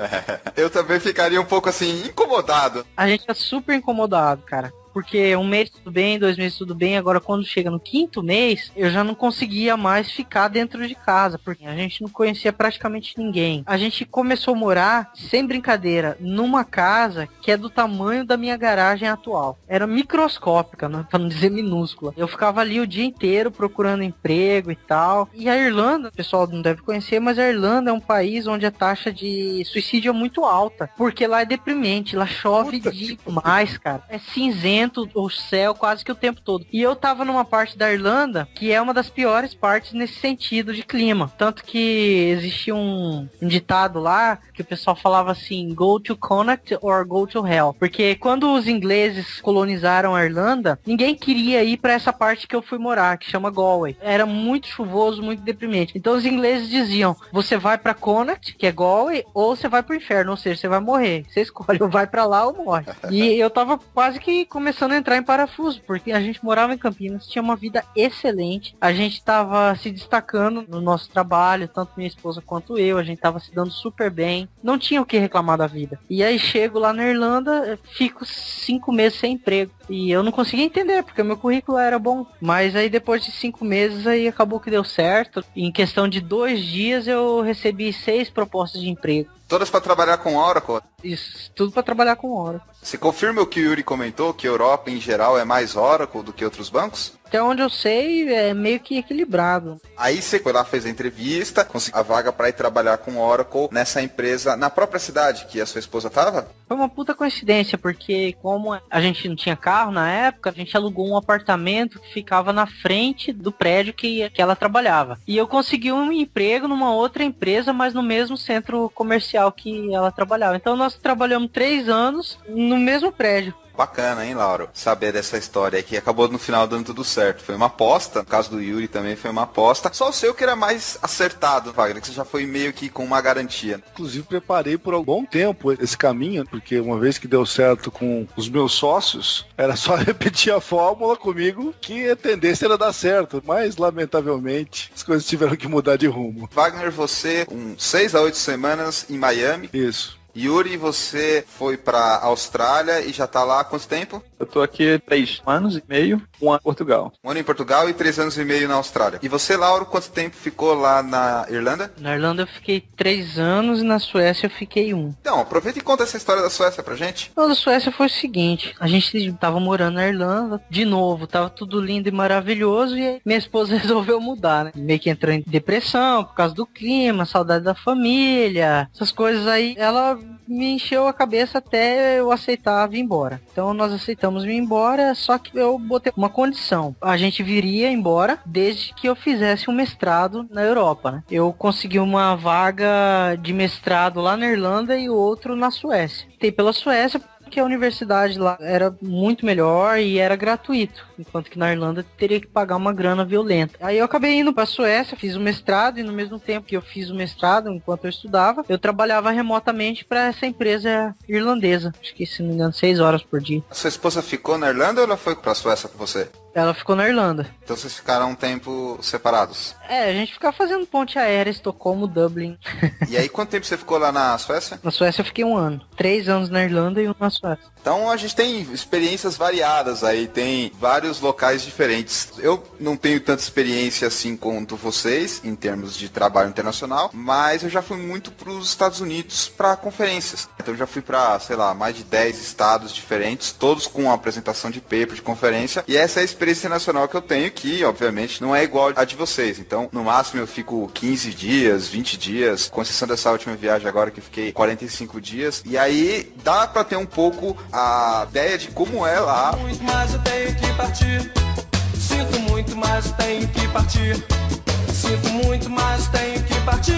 Eu também ficaria um pouco assim, incomodado. A gente é super incomodado, cara. Porque 1 mês tudo bem, 2 meses tudo bem, agora quando chega no 5º mês, eu já não conseguia mais ficar dentro de casa, porque a gente não conhecia praticamente ninguém. A gente começou a morar, sem brincadeira, numa casa que é do tamanho da minha garagem atual. Era microscópica, né, pra não dizer minúscula. Eu ficava ali o dia inteiro procurando emprego e tal. E a Irlanda, o pessoal não deve conhecer, mas a Irlanda é um país onde a taxa de suicídio é muito alta, porque lá é deprimente, lá chove demais, cara. É cinzento o céu quase que o tempo todo. E eu tava numa parte da Irlanda que é uma das piores partes nesse sentido de clima. Tanto que existia um ditado lá que o pessoal falava assim, go to Connacht or go to hell. Porque quando os ingleses colonizaram a Irlanda, ninguém queria ir pra essa parte que eu fui morar, que chama Galway. Era muito chuvoso, muito deprimente. Então os ingleses diziam, você vai pra Connacht, que é Galway, ou você vai pro inferno, ou seja, você vai morrer. Você escolhe, ou vai pra lá ou morre. E eu tava quase que começando a entrar em parafuso, porque a gente morava em Campinas, tinha uma vida excelente, a gente tava se destacando no nosso trabalho, tanto minha esposa quanto eu, a gente tava se dando super bem, não tinha o que reclamar da vida. E aí chego lá na Irlanda, fico 5 meses sem emprego, e eu não conseguia entender, porque o meu currículo era bom, mas aí depois de 5 meses, aí acabou que deu certo, em questão de 2 dias eu recebi 6 propostas de emprego. Todas para trabalhar com Oracle? Isso, tudo para trabalhar com Oracle. Você confirma o que o Yuri comentou, que a Europa em geral é mais Oracle do que outros bancos? Até onde eu sei, é meio que equilibrado. Aí você foi lá, fez a entrevista, conseguiu a vaga para ir trabalhar com Oracle nessa empresa, na própria cidade que a sua esposa tava? Foi uma puta coincidência, porque como a gente não tinha carro na época, a gente alugou um apartamento que ficava na frente do prédio que ela trabalhava. E eu consegui um emprego numa outra empresa, mas no mesmo centro comercial que ela trabalhava. Então nós trabalhamos 3 anos no mesmo prédio. Bacana, hein, Lauro? Saber dessa história aí que acabou no final dando tudo certo. Foi uma aposta, no caso do Yuri também foi uma aposta. Só o seu que era mais acertado, Wagner, que você já foi meio que com uma garantia. Inclusive preparei por um bom tempo esse caminho, porque uma vez que deu certo com os meus sócios, era só repetir a fórmula comigo que a tendência era dar certo. Mas, lamentavelmente, as coisas tiveram que mudar de rumo. Wagner, você, 6 a 8 semanas em Miami. Isso. Yuri, você foi pra Austrália e já tá lá há quanto tempo? Eu tô aqui 3 anos e meio, 1 ano em Portugal. 1 ano em Portugal e 3 anos e meio na Austrália. E você, Lauro, quanto tempo ficou lá na Irlanda? Na Irlanda eu fiquei 3 anos e na Suécia eu fiquei 1. Então, aproveita e conta essa história da Suécia pra gente. A da Suécia foi o seguinte, a gente tava morando na Irlanda, de novo, tava tudo lindo e maravilhoso, e aí minha esposa resolveu mudar, né? Meio que entrou em depressão por causa do clima, saudade da família, essas coisas aí. Ela me encheu a cabeça até eu aceitar vir embora. Então nós aceitamos vir embora, só que eu botei uma condição. A gente viria embora desde que eu fizesse um mestrado na Europa, né? Eu consegui uma vaga de mestrado lá na Irlanda e outro na Suécia. Optei pela Suécia porque a universidade lá era muito melhor e era gratuito, enquanto que na Irlanda teria que pagar uma grana violenta. Aí eu acabei indo pra Suécia, fiz o mestrado, e no mesmo tempo que eu fiz o mestrado, enquanto eu estudava, eu trabalhava remotamente para essa empresa irlandesa. Acho que, se não me engano, 6 horas por dia. A sua esposa ficou na Irlanda ou ela foi pra Suécia com você? Ela ficou na Irlanda. Então vocês ficaram um tempo separados? É, a gente ficava fazendo ponte aérea, Estocolmo, Dublin. E aí, quanto tempo você ficou lá na Suécia? Na Suécia eu fiquei 1 ano. 3 anos na Irlanda e 1 na Suécia. Então a gente tem experiências variadas aí, tem vários locais diferentes. Eu não tenho tanta experiência assim quanto vocês, em termos de trabalho internacional, mas eu já fui muito para os Estados Unidos para conferências. Então eu já fui para, sei lá, mais de 10 estados diferentes, todos com uma apresentação de paper, de conferência, e essa é a experiência internacional que eu tenho, que obviamente não é igual a de vocês. Então, no máximo eu fico 15 dias, 20 dias, com exceção dessa última viagem agora que eu fiquei 45 dias, e aí dá para ter um pouco a ideia de como é lá. Muito mais eu tenho que partir. Sinto muito mais eu tenho que partir. Sinto muito, mas tenho que partir.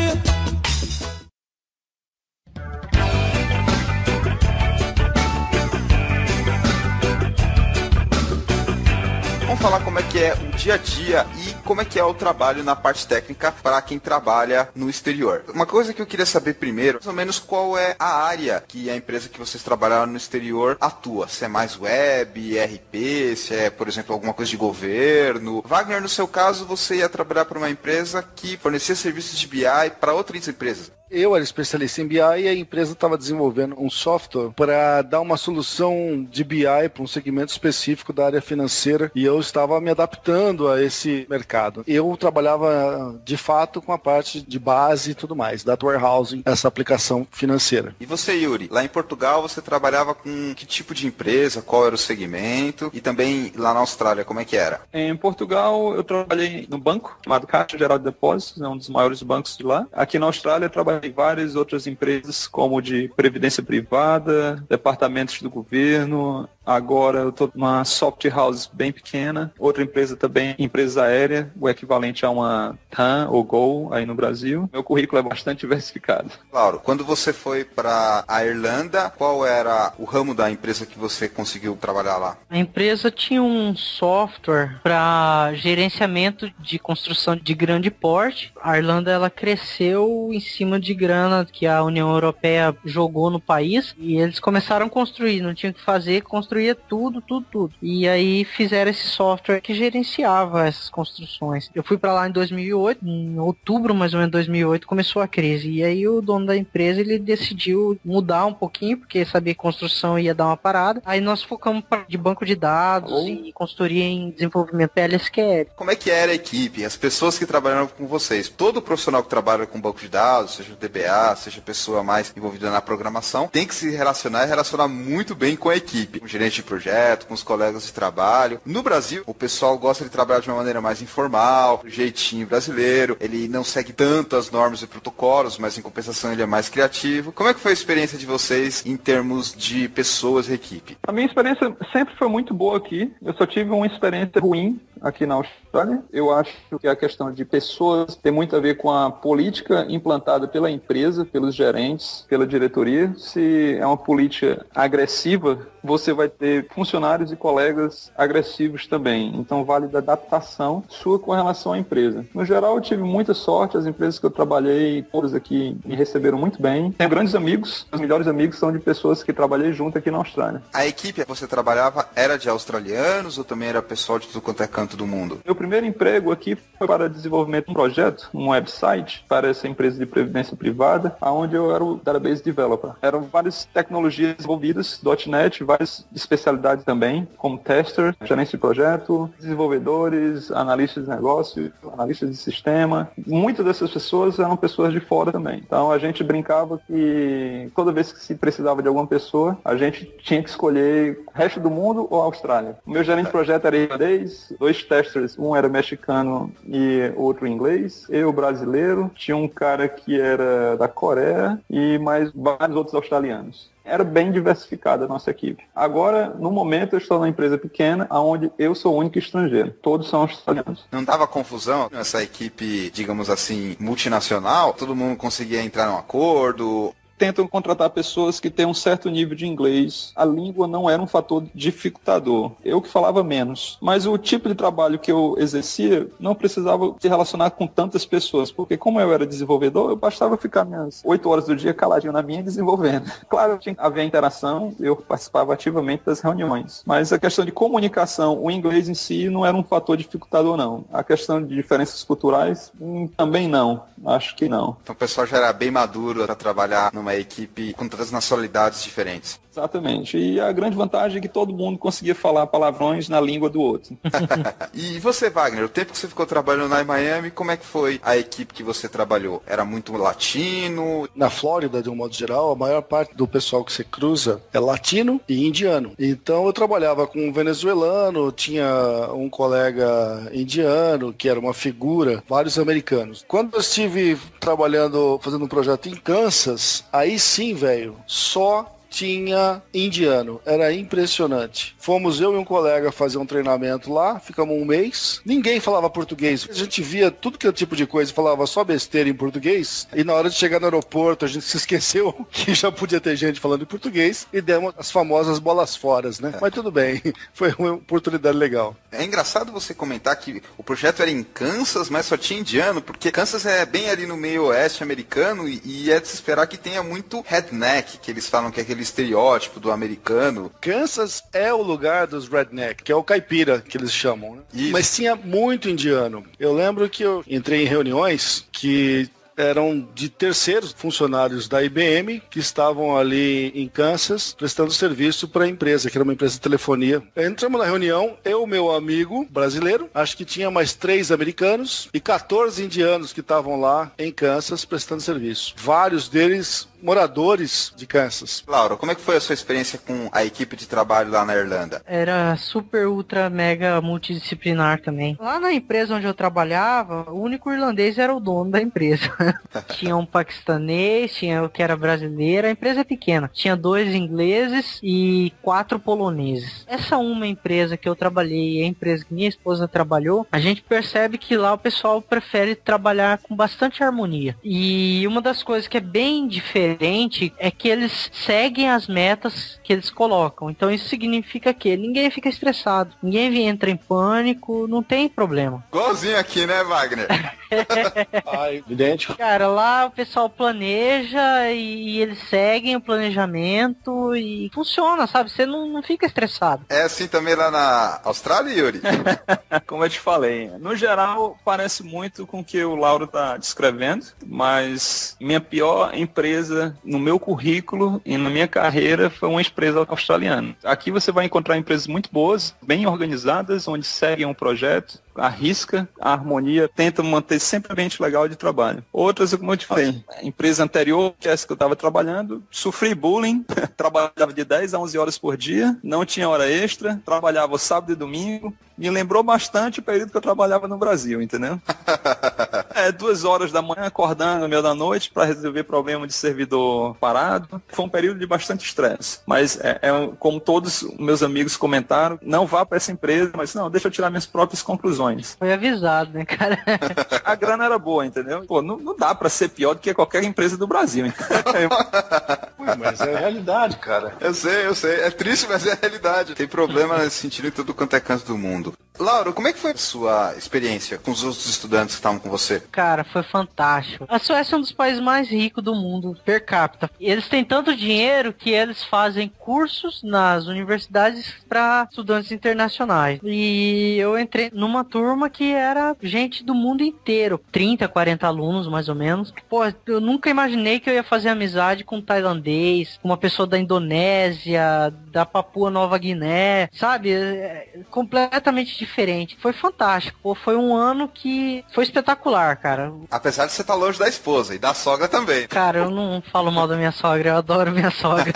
Vamos falar como é que é o dia a dia e como é que é o trabalho na parte técnica para quem trabalha no exterior. Uma coisa que eu queria saber primeiro, mais ou menos qual é a área que a empresa que vocês trabalharam no exterior atua. Se é mais web, ERP, se é, por exemplo, alguma coisa de governo. Wagner, no seu caso, você ia trabalhar para uma empresa que fornecia serviços de BI para outras empresas. Eu era especialista em BI e a empresa estava desenvolvendo um software para dar uma solução de BI para um segmento específico da área financeira e eu estava me adaptando a esse mercado. Eu trabalhava de fato com a parte de base e tudo mais, data warehousing, essa aplicação financeira. E você, Yuri, lá em Portugal você trabalhava com que tipo de empresa, qual era o segmento e também lá na Austrália, como é que era? Em Portugal eu trabalhei no banco chamado Caixa Geral de Depósitos, é um dos maiores bancos de lá. Aqui na Austrália eu trabalhei em várias outras empresas, como de previdência privada, departamentos do governo. Agora eu estou numa software house bem pequena. Outra empresa também, empresa aérea, o equivalente a uma TAM ou Gol aí no Brasil. Meu currículo é bastante diversificado. Claro, quando você foi para a Irlanda, qual era o ramo da empresa que você conseguiu trabalhar lá? A empresa tinha um software para gerenciamento de construção de grande porte. A Irlanda ela cresceu em cima de grana que a União Europeia jogou no país e eles começaram a construir, não tinha o que fazer, construía tudo. E aí fizeram esse software que gerenciava essas construções. Eu fui para lá em 2008, em outubro mais ou menos 2008, começou a crise. E aí o dono da empresa ele decidiu mudar um pouquinho, porque sabia que construção ia dar uma parada. Aí nós focamos de banco de dados e consultoria em desenvolvimento PLSQL. Como é que era a equipe, as pessoas que trabalharam com vocês? Todo profissional que trabalha com banco de dados, seja o DBA, seja a pessoa mais envolvida na programação, tem que se relacionar e relacionar muito bem com a equipe, com o gerente de projeto, com os colegas de trabalho. No Brasil, o pessoal gosta de trabalhar de uma maneira mais informal, jeitinho brasileiro, ele não segue tanto as normas e protocolos, mas em compensação ele é mais criativo. Como é que foi a experiência de vocês em termos de pessoas e equipe? A minha experiência sempre foi muito boa aqui. Eu só tive uma experiência ruim aqui na Austrália. Eu acho que a questão de pessoas tem muito a ver com a política implantada pela empresa, pelos gerentes, pela diretoria. Se é uma política agressiva, você vai ter funcionários e colegas agressivos também. Então vale da adaptação sua com relação à empresa. No geral, eu tive muita sorte. As empresas que eu trabalhei, todas aqui me receberam muito bem. Tenho grandes amigos. Os melhores amigos são de pessoas que trabalhei junto aqui na Austrália. A equipe que você trabalhava era de australianos ou também era pessoal de tudo quanto é canto do mundo? Meu primeiro emprego aqui foi para desenvolvimento de um projeto, um website para essa empresa de previdência privada, onde eu era o database developer. Eram várias tecnologias envolvidas, .NET, várias especialidades também, como tester, gerente de projeto, desenvolvedores, analistas de negócio, analistas de sistema. Muitas dessas pessoas eram pessoas de fora também. Então a gente brincava que toda vez que se precisava de alguma pessoa, a gente tinha que escolher o resto do mundo ou a Austrália. O meu gerente de projeto era irlandês, 2 testers, um era mexicano e outro inglês, eu brasileiro, tinha um cara que era da Coreia e mais vários outros australianos. Era bem diversificada a nossa equipe. Agora, no momento, eu estou numa empresa pequena, onde eu sou o único estrangeiro. Todos são australianos. Não dava confusão nessa equipe, digamos assim, multinacional? Todo mundo conseguia entrar num acordo? Tentam contratar pessoas que têm um certo nível de inglês. A língua não era um fator dificultador. Eu que falava menos. Mas o tipo de trabalho que eu exercia não precisava se relacionar com tantas pessoas, porque como eu era desenvolvedor, eu bastava ficar minhas 8 horas do dia caladinho na minha desenvolvendo. Claro, tinha que haver interação, eu participava ativamente das reuniões. Mas a questão de comunicação, o inglês em si não era um fator dificultador, não. A questão de diferenças culturais, também não. Acho que não. Então o pessoal já era bem maduro para trabalhar numa equipe com tantas nacionalidades diferentes. Exatamente. E a grande vantagem é que todo mundo conseguia falar palavrões na língua do outro. E você, Wagner, o tempo que você ficou trabalhando lá em Miami, como é que foi a equipe que você trabalhou? Era muito latino? Na Flórida, de um modo geral, a maior parte do pessoal que você cruza é latino e indiano. Então eu trabalhava com um venezuelano, tinha um colega indiano, que era uma figura, vários americanos. Quando eu estive trabalhando, fazendo um projeto em Kansas, aí sim, velho, só tinha indiano. Era impressionante. Fomos eu e um colega fazer um treinamento lá, ficamos um mês. Ninguém falava português. A gente via tudo que é tipo de coisa, falava só besteira em português. E na hora de chegar no aeroporto, a gente se esqueceu que já podia ter gente falando em português e demos as famosas bolas fora, né? Mas tudo bem, foi uma oportunidade legal. É engraçado você comentar que o projeto era em Kansas, mas só tinha indiano, porque Kansas é bem ali no meio oeste americano e é de se esperar que tenha muito redneck, que eles falam que é aquele estereótipo do americano. Kansas é o lugar dos redneck, que é o caipira que eles chamam, né? Mas tinha muito indiano. Eu lembro que eu entrei em reuniões que eram de terceiros funcionários da IBM que estavam ali em Kansas prestando serviço para a empresa, que era uma empresa de telefonia. Entramos na reunião, eu, meu amigo brasileiro, acho que tinha mais 3 americanos e 14 indianos que estavam lá em Kansas prestando serviço. Vários deles moradores de Kansas. Laura, como é que foi a sua experiência com a equipe de trabalho lá na Irlanda? Era super, ultra, mega multidisciplinar também. Lá na empresa onde eu trabalhava, o único irlandês era o dono da empresa. Tinha um paquistanês, tinha o que era brasileiro, a empresa é pequena. Tinha 2 ingleses e 4 poloneses. Essa uma empresa que eu trabalhei, a empresa que minha esposa trabalhou, a gente percebe que lá o pessoal prefere trabalhar com bastante harmonia. E uma das coisas que é bem diferente é que eles seguem as metas que eles colocam. Então isso significa que ninguém fica estressado, ninguém entra em pânico, não tem problema. Igualzinho aqui, né, Wagner? Idêntico. Cara, lá o pessoal planeja e eles seguem o planejamento e funciona, sabe? Você não fica estressado. É assim também lá na Austrália, Yuri? Como eu te falei, no geral parece muito com o que o Lauro está descrevendo, mas minha pior empresa no meu currículo e na minha carreira foi uma empresa australiana. Aqui você vai encontrar empresas muito boas, bem organizadas, onde seguem um projeto, arrisca a harmonia, tenta manter sempre um ambiente legal de trabalho. Outras, como eu te falei, a empresa anterior, que é essa que eu estava trabalhando, sofri bullying, trabalhava de 10 a 11 horas por dia, não tinha hora extra, trabalhava sábado e domingo, me lembrou bastante o período que eu trabalhava no Brasil, entendeu? 2 horas da manhã acordando no meio da noite para resolver problema de servidor parado. Foi um período de bastante estresse. Mas como todos meus amigos comentaram, não vá para essa empresa, mas não, deixa eu tirar minhas próprias conclusões. Foi avisado, né, cara? A grana era boa, entendeu? Pô, não dá para ser pior do que qualquer empresa do Brasil, entendeu? Mas é a realidade, cara. Eu sei. É triste, mas é a realidade. Tem problema nesse sentido em todo quanto é canto do mundo. Laura, como é que foi a sua experiência com os outros estudantes que estavam com você? Cara, foi fantástico. A Suécia é um dos países mais ricos do mundo, per capita. Eles têm tanto dinheiro que eles fazem cursos nas universidades para estudantes internacionais. E eu entrei numa turma que era gente do mundo inteiro. 30, 40 alunos, mais ou menos. Pô, eu nunca imaginei que eu ia fazer amizade com um tailandês, com uma pessoa da Indonésia, da Papua Nova Guiné, sabe? Completamente diferente. Foi fantástico. Pô, foi um ano que foi espetacular, cara. Apesar de você estar longe da esposa e da sogra também. Cara, eu não falo mal da minha sogra, eu adoro minha sogra.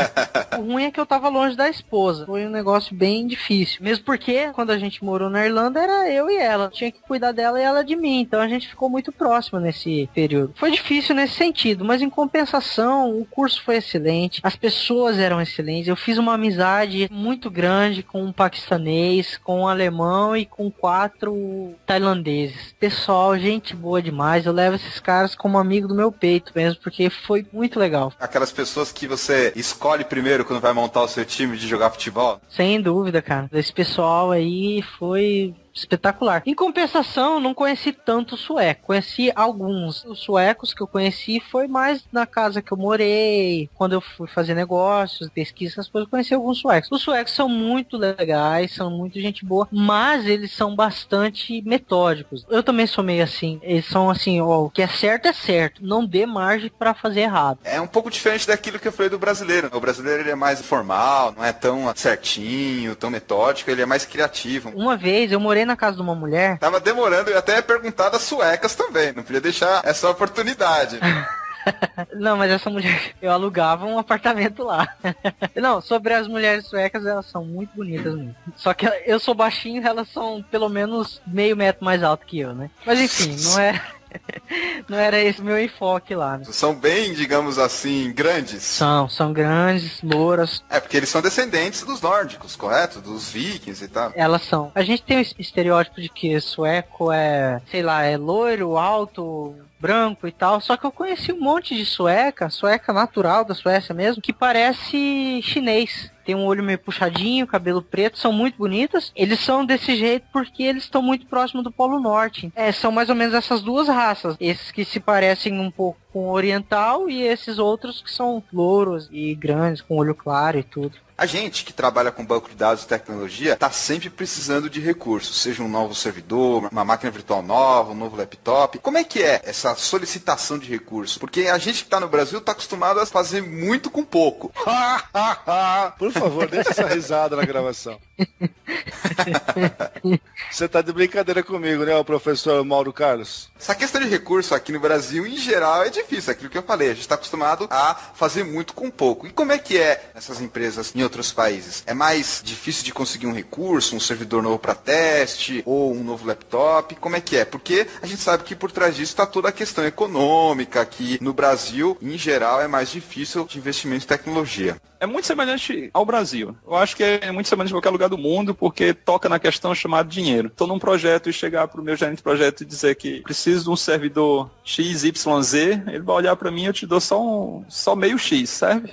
O ruim é que eu tava longe da esposa. Foi um negócio bem difícil. Mesmo porque, quando a gente morou na Irlanda, era eu e ela. Tinha que cuidar dela e ela de mim. Então a gente ficou muito próximo nesse período. Foi difícil nesse sentido, mas em compensação, o curso foi excelente. As pessoas eram excelentes. Eu fiz uma amizade muito grande com um paquistanês, com um alemão e com 4 tailandeses. Pessoal, gente boa demais. Eu levo esses caras como amigo do meu peito mesmo, porque foi muito legal. Aquelas pessoas que você escolhe primeiro quando vai montar o seu time de jogar futebol? Sem dúvida, cara. Esse pessoal aí foi espetacular. Em compensação, não conheci tanto sueco. Conheci alguns. Os suecos que eu conheci foi mais na casa que eu morei, quando eu fui fazer negócios, pesquisas, essas coisas, eu conheci alguns suecos. Os suecos são muito legais, são muito gente boa, mas eles são bastante metódicos. Eu também sou meio assim. Eles são assim, ó, o que é certo, não dê margem pra fazer errado. É um pouco diferente daquilo que eu falei do brasileiro. O brasileiro, ele é mais formal, não é tão certinho, tão metódico, ele é mais criativo. Uma vez eu morei na casa de uma mulher. Tava demorando, eu até ia perguntar das suecas também. Não podia deixar essa oportunidade. Não, mas essa mulher, eu alugava um apartamento lá. Não, sobre as mulheres suecas, elas são muito bonitas mesmo. Só que eu sou baixinho, elas são pelo menos meio metro mais alto que eu, né? Mas enfim, não é... Não era esse o meu enfoque lá, né? São bem, digamos assim, grandes. São grandes, louras. É, porque eles são descendentes dos nórdicos, correto? Dos vikings e tal. Elas são. A gente tem o estereótipo de que sueco é, sei lá, é loiro, alto, branco e tal, só que eu conheci um monte de sueca natural da Suécia mesmo, que parece chinês. Tem um olho meio puxadinho, cabelo preto, são muito bonitas. Eles são desse jeito porque eles estão muito próximos do Polo Norte. São mais ou menos essas duas raças. Esses que se parecem um pouco com o oriental e esses outros que são louros e grandes, com olho claro e tudo. A gente que trabalha com banco de dados e tecnologia está sempre precisando de recursos, seja um novo servidor, uma máquina virtual nova, um novo laptop. Como é que é essa solicitação de recursos? Porque a gente que está no Brasil está acostumado a fazer muito com pouco. Por favor, deixa essa risada na gravação. Você tá de brincadeira comigo, né, o professor Mauro Carlos? Essa questão de recurso aqui no Brasil, em geral, é difícil. É aquilo que eu falei, a gente está acostumado a fazer muito com pouco. E como é que é essas empresas em outros países? É mais difícil de conseguir um recurso, um servidor novo para teste, ou um novo laptop? Como é que é? Porque a gente sabe que por trás disso está toda a questão econômica, que no Brasil, em geral, é mais difícil de investimento em tecnologia. É muito semelhante ao Brasil. Eu acho que é muito semelhante a qualquer lugar do mundo, porque toca na questão chamada dinheiro. Estou num projeto e chegar para o meu gerente de projeto e dizer que preciso de um servidor XYZ, ele vai olhar para mim e eu te dou só meio X, serve?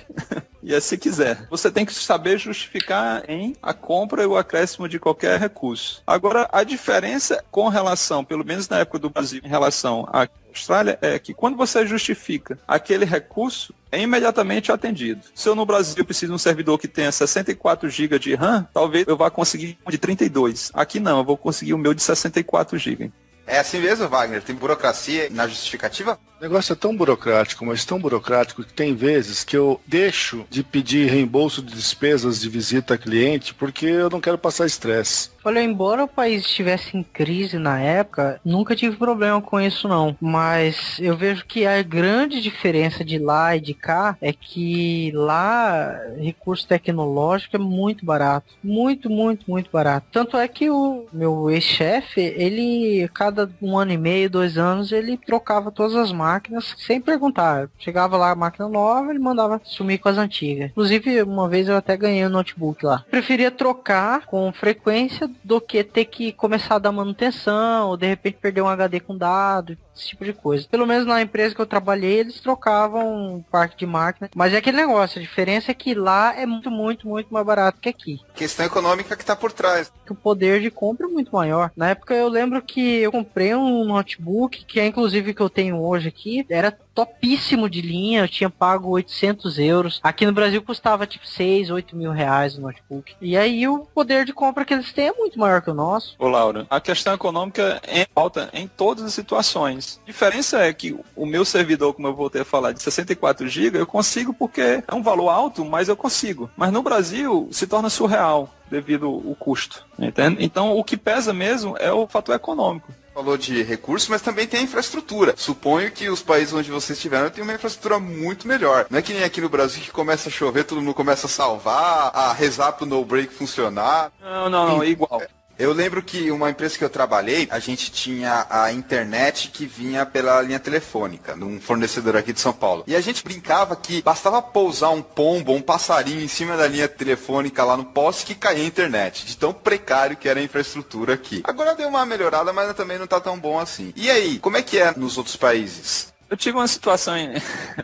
E é se quiser. Você tem que saber justificar em a compra e o acréscimo de qualquer recurso. Agora, a diferença com relação, pelo menos na época do Brasil, em relação à Austrália, é que quando você justifica aquele recurso, é imediatamente atendido. Se eu no Brasil preciso de um servidor que tenha 64 GB de RAM, talvez eu vá conseguir um de 32. Aqui não, eu vou conseguir o meu de 64 GB. É assim mesmo, Wagner? Tem burocracia na justificativa? O negócio é tão burocrático, mas tão burocrático que tem vezes que eu deixo de pedir reembolso de despesas de visita a cliente porque eu não quero passar estresse. Olha, embora o país estivesse em crise na época, nunca tive problema com isso não. Mas eu vejo que a grande diferença de lá e de cá é que lá recurso tecnológico é muito barato. Muito, muito, muito barato. Tanto é que o meu ex-chefe, ele, cada 1 ano e meio, 2 anos, ele trocava todas as máquinas sem perguntar. Chegava lá a máquina nova, ele mandava sumir com as antigas. Inclusive, uma vez eu até ganhei um notebook lá. Preferia trocar com frequência do que ter que começar a dar manutenção, ou de repente perder um HD com dado, esse tipo de coisa. Pelo menos na empresa que eu trabalhei, eles trocavam um parque de máquina. Mas é aquele negócio, a diferença é que lá é muito, muito, muito mais barato que aqui. Questão econômica que está por trás. O poder de compra é muito maior. Na época eu lembro que eu comprei um notebook, que é inclusive o que eu tenho hoje aqui, era topíssimo de linha, eu tinha pago 800 euros. Aqui no Brasil custava tipo 6, 8 mil reais o notebook. E aí o poder de compra que eles têm é muito maior que o nosso. Ô Laura, a questão econômica é alta em todas as situações. A diferença é que o meu servidor, como eu voltei a falar, de 64 GB, eu consigo porque é um valor alto, mas eu consigo. Mas no Brasil se torna surreal devido ao custo, entende? Então o que pesa mesmo é o fator econômico. Falou de recursos, mas também tem a infraestrutura. Suponho que os países onde vocês estiveram têm uma infraestrutura muito melhor. Não é que nem aqui no Brasil que começa a chover, todo mundo começa a salvar, a rezar pro no-break funcionar. Não, igual. Eu lembro que uma empresa que eu trabalhei, a gente tinha a internet que vinha pela linha telefônica, num fornecedor aqui de São Paulo. E a gente brincava que bastava pousar um pombo, um passarinho em cima da linha telefônica lá no poste que caía a internet, de tão precário que era a infraestrutura aqui. Agora deu uma melhorada, mas também não tá tão bom assim. E aí, como é que é nos outros países? Eu tive uma situação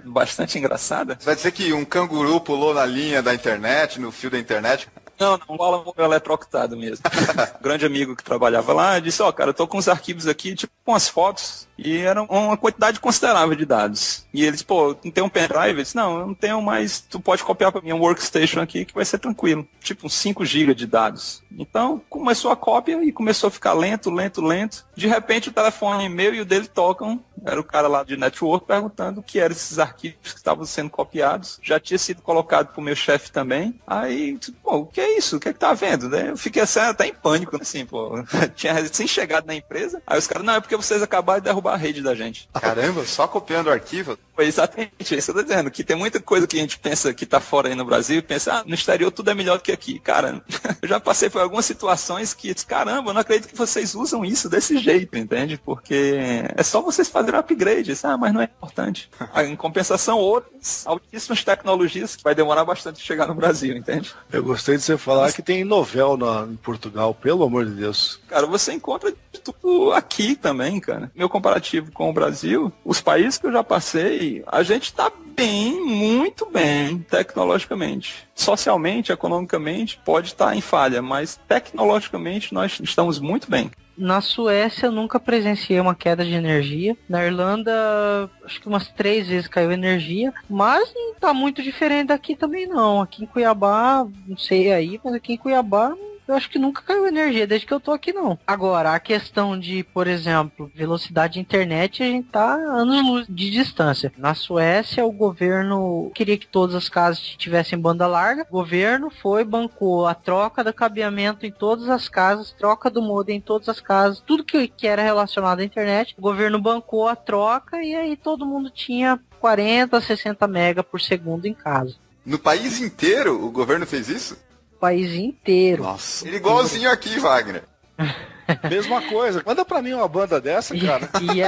bastante engraçada. Você vai dizer que um canguru pulou na linha da internet, no fio da internet? Não, o Alan morreu eletrocutado mesmo. Um grande amigo que trabalhava lá disse, cara, eu tô com uns arquivos aqui, tipo com as fotos, e era uma quantidade considerável de dados. E ele disse, não tem um pendrive? Eu disse, não, eu não tenho, mas tu pode copiar pra mim um workstation aqui que vai ser tranquilo. Tipo uns 5 GB de dados. Então, começou a cópia e começou a ficar lento. De repente o telefone meu e o dele tocam Era o cara lá de network perguntando o que eram esses arquivos que estavam sendo copiados. Já tinha sido colocado pro meu chefe também. Aí, pô, o que é isso? O que é que tá vendo? Eu fiquei assim, até em pânico, assim, pô. Tinha recém chegado na empresa. Aí os caras, não, é porque vocês acabaram de derrubar a rede da gente. Caramba, só copiando o arquivo? Foi exatamente isso que eu tô dizendo, que tem muita coisa que a gente pensa que tá fora aí no Brasil e pensa, no exterior tudo é melhor do que aqui. Cara, eu já passei por algumas situações que, caramba, eu não acredito que vocês usam isso desse jeito, entende? Porque é só vocês fazerem um upgrade, mas não é importante. Em compensação, outras altíssimas tecnologias que vai demorar bastante chegar no Brasil, entende? Eu gostei de você falar que tem novel em Portugal, pelo amor de Deus. Cara, você encontra de tudo aqui também, cara. Meu comparativo com o Brasil, os países que eu já passei, a gente tá bem, muito bem, tecnologicamente. Socialmente, economicamente, pode estar em falha, mas tecnologicamente nós estamos muito bem. Na Suécia eu nunca presenciei uma queda de energia. Na Irlanda, acho que umas 3 vezes caiu energia. Mas não tá muito diferente daqui também não. Aqui em Cuiabá, não sei aí, mas aqui em Cuiabá eu acho que nunca caiu energia desde que eu tô aqui não. Agora, a questão de, por exemplo, velocidade de internet, a gente tá anos-luz de distância. Na Suécia, o governo queria que todas as casas tivessem banda larga. O governo bancou a troca do cabeamento em todas as casas, troca do modem em todas as casas, tudo que era relacionado à internet. O governo bancou a troca e aí todo mundo tinha 40, 60 mega por segundo em casa. No país inteiro, o governo fez isso? País inteiro. Nossa, ele igualzinho aqui, Wagner. Mesma coisa. Manda pra mim uma banda dessa, cara. E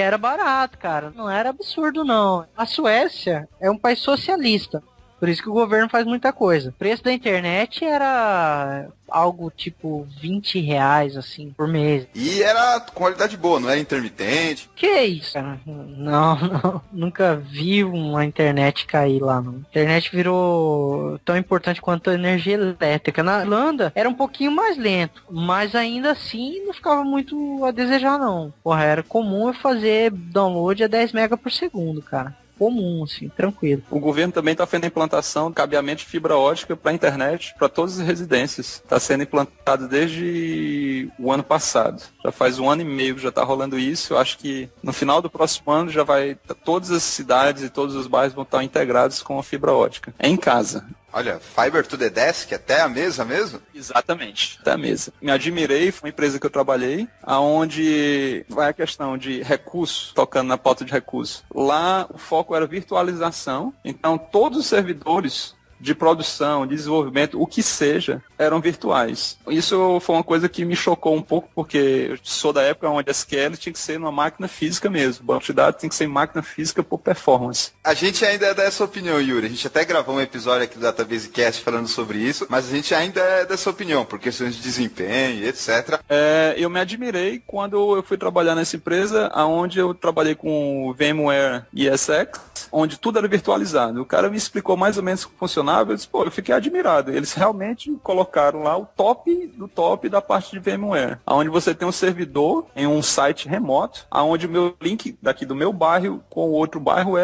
era barato, cara. Não era absurdo, não. A Suécia é um país socialista. Por isso que o governo faz muita coisa. O preço da internet era algo tipo R$20, assim, por mês. E era qualidade boa, não era intermitente? Que isso, cara? Não. Nunca vi uma internet cair lá, não. A internet virou tão importante quanto a energia elétrica. Na Irlanda era um pouquinho mais lento, mas ainda assim não ficava muito a desejar, não. Porra, era comum eu fazer download a 10 mega por segundo, cara. Comum, assim, tranquilo. O governo também está fazendo a implantação de cabeamento de fibra ótica para a internet, para todas as residências. Está sendo implantado desde o ano passado. Já faz 1 ano e meio que já está rolando isso. Eu acho que no final do próximo ano já vai, todas as cidades e todos os bairros vão estar integrados com a fibra ótica. É em casa. Olha, Fiber to the Desk, até a mesa mesmo? Exatamente, até a mesa. Me admirei, foi uma empresa que eu trabalhei, aonde vai a questão de recurso, tocando na pauta de recurso. Lá o foco era virtualização, então todos os servidores de produção, de desenvolvimento, o que seja, eram virtuais. Isso foi uma coisa que me chocou um pouco, porque eu sou da época onde a SQL tinha que ser numa máquina física mesmo. O banco de dados tem que ser em máquina física por performance. A gente ainda é dessa opinião, Yuri. A gente até gravou um episódio aqui do Database Cast falando sobre isso, mas a gente ainda é dessa opinião, por questões de desempenho e etc. Eu me admirei quando eu fui trabalhar nessa empresa, onde eu trabalhei com o VMware ESX, onde tudo era virtualizado. O cara me explicou mais ou menos como funcionava. Eu disse, eu fiquei admirado. Eles realmente colocaram lá o top do top da parte de VMware, onde você tem um servidor em um site remoto, onde o meu link daqui do meu bairro com o outro bairro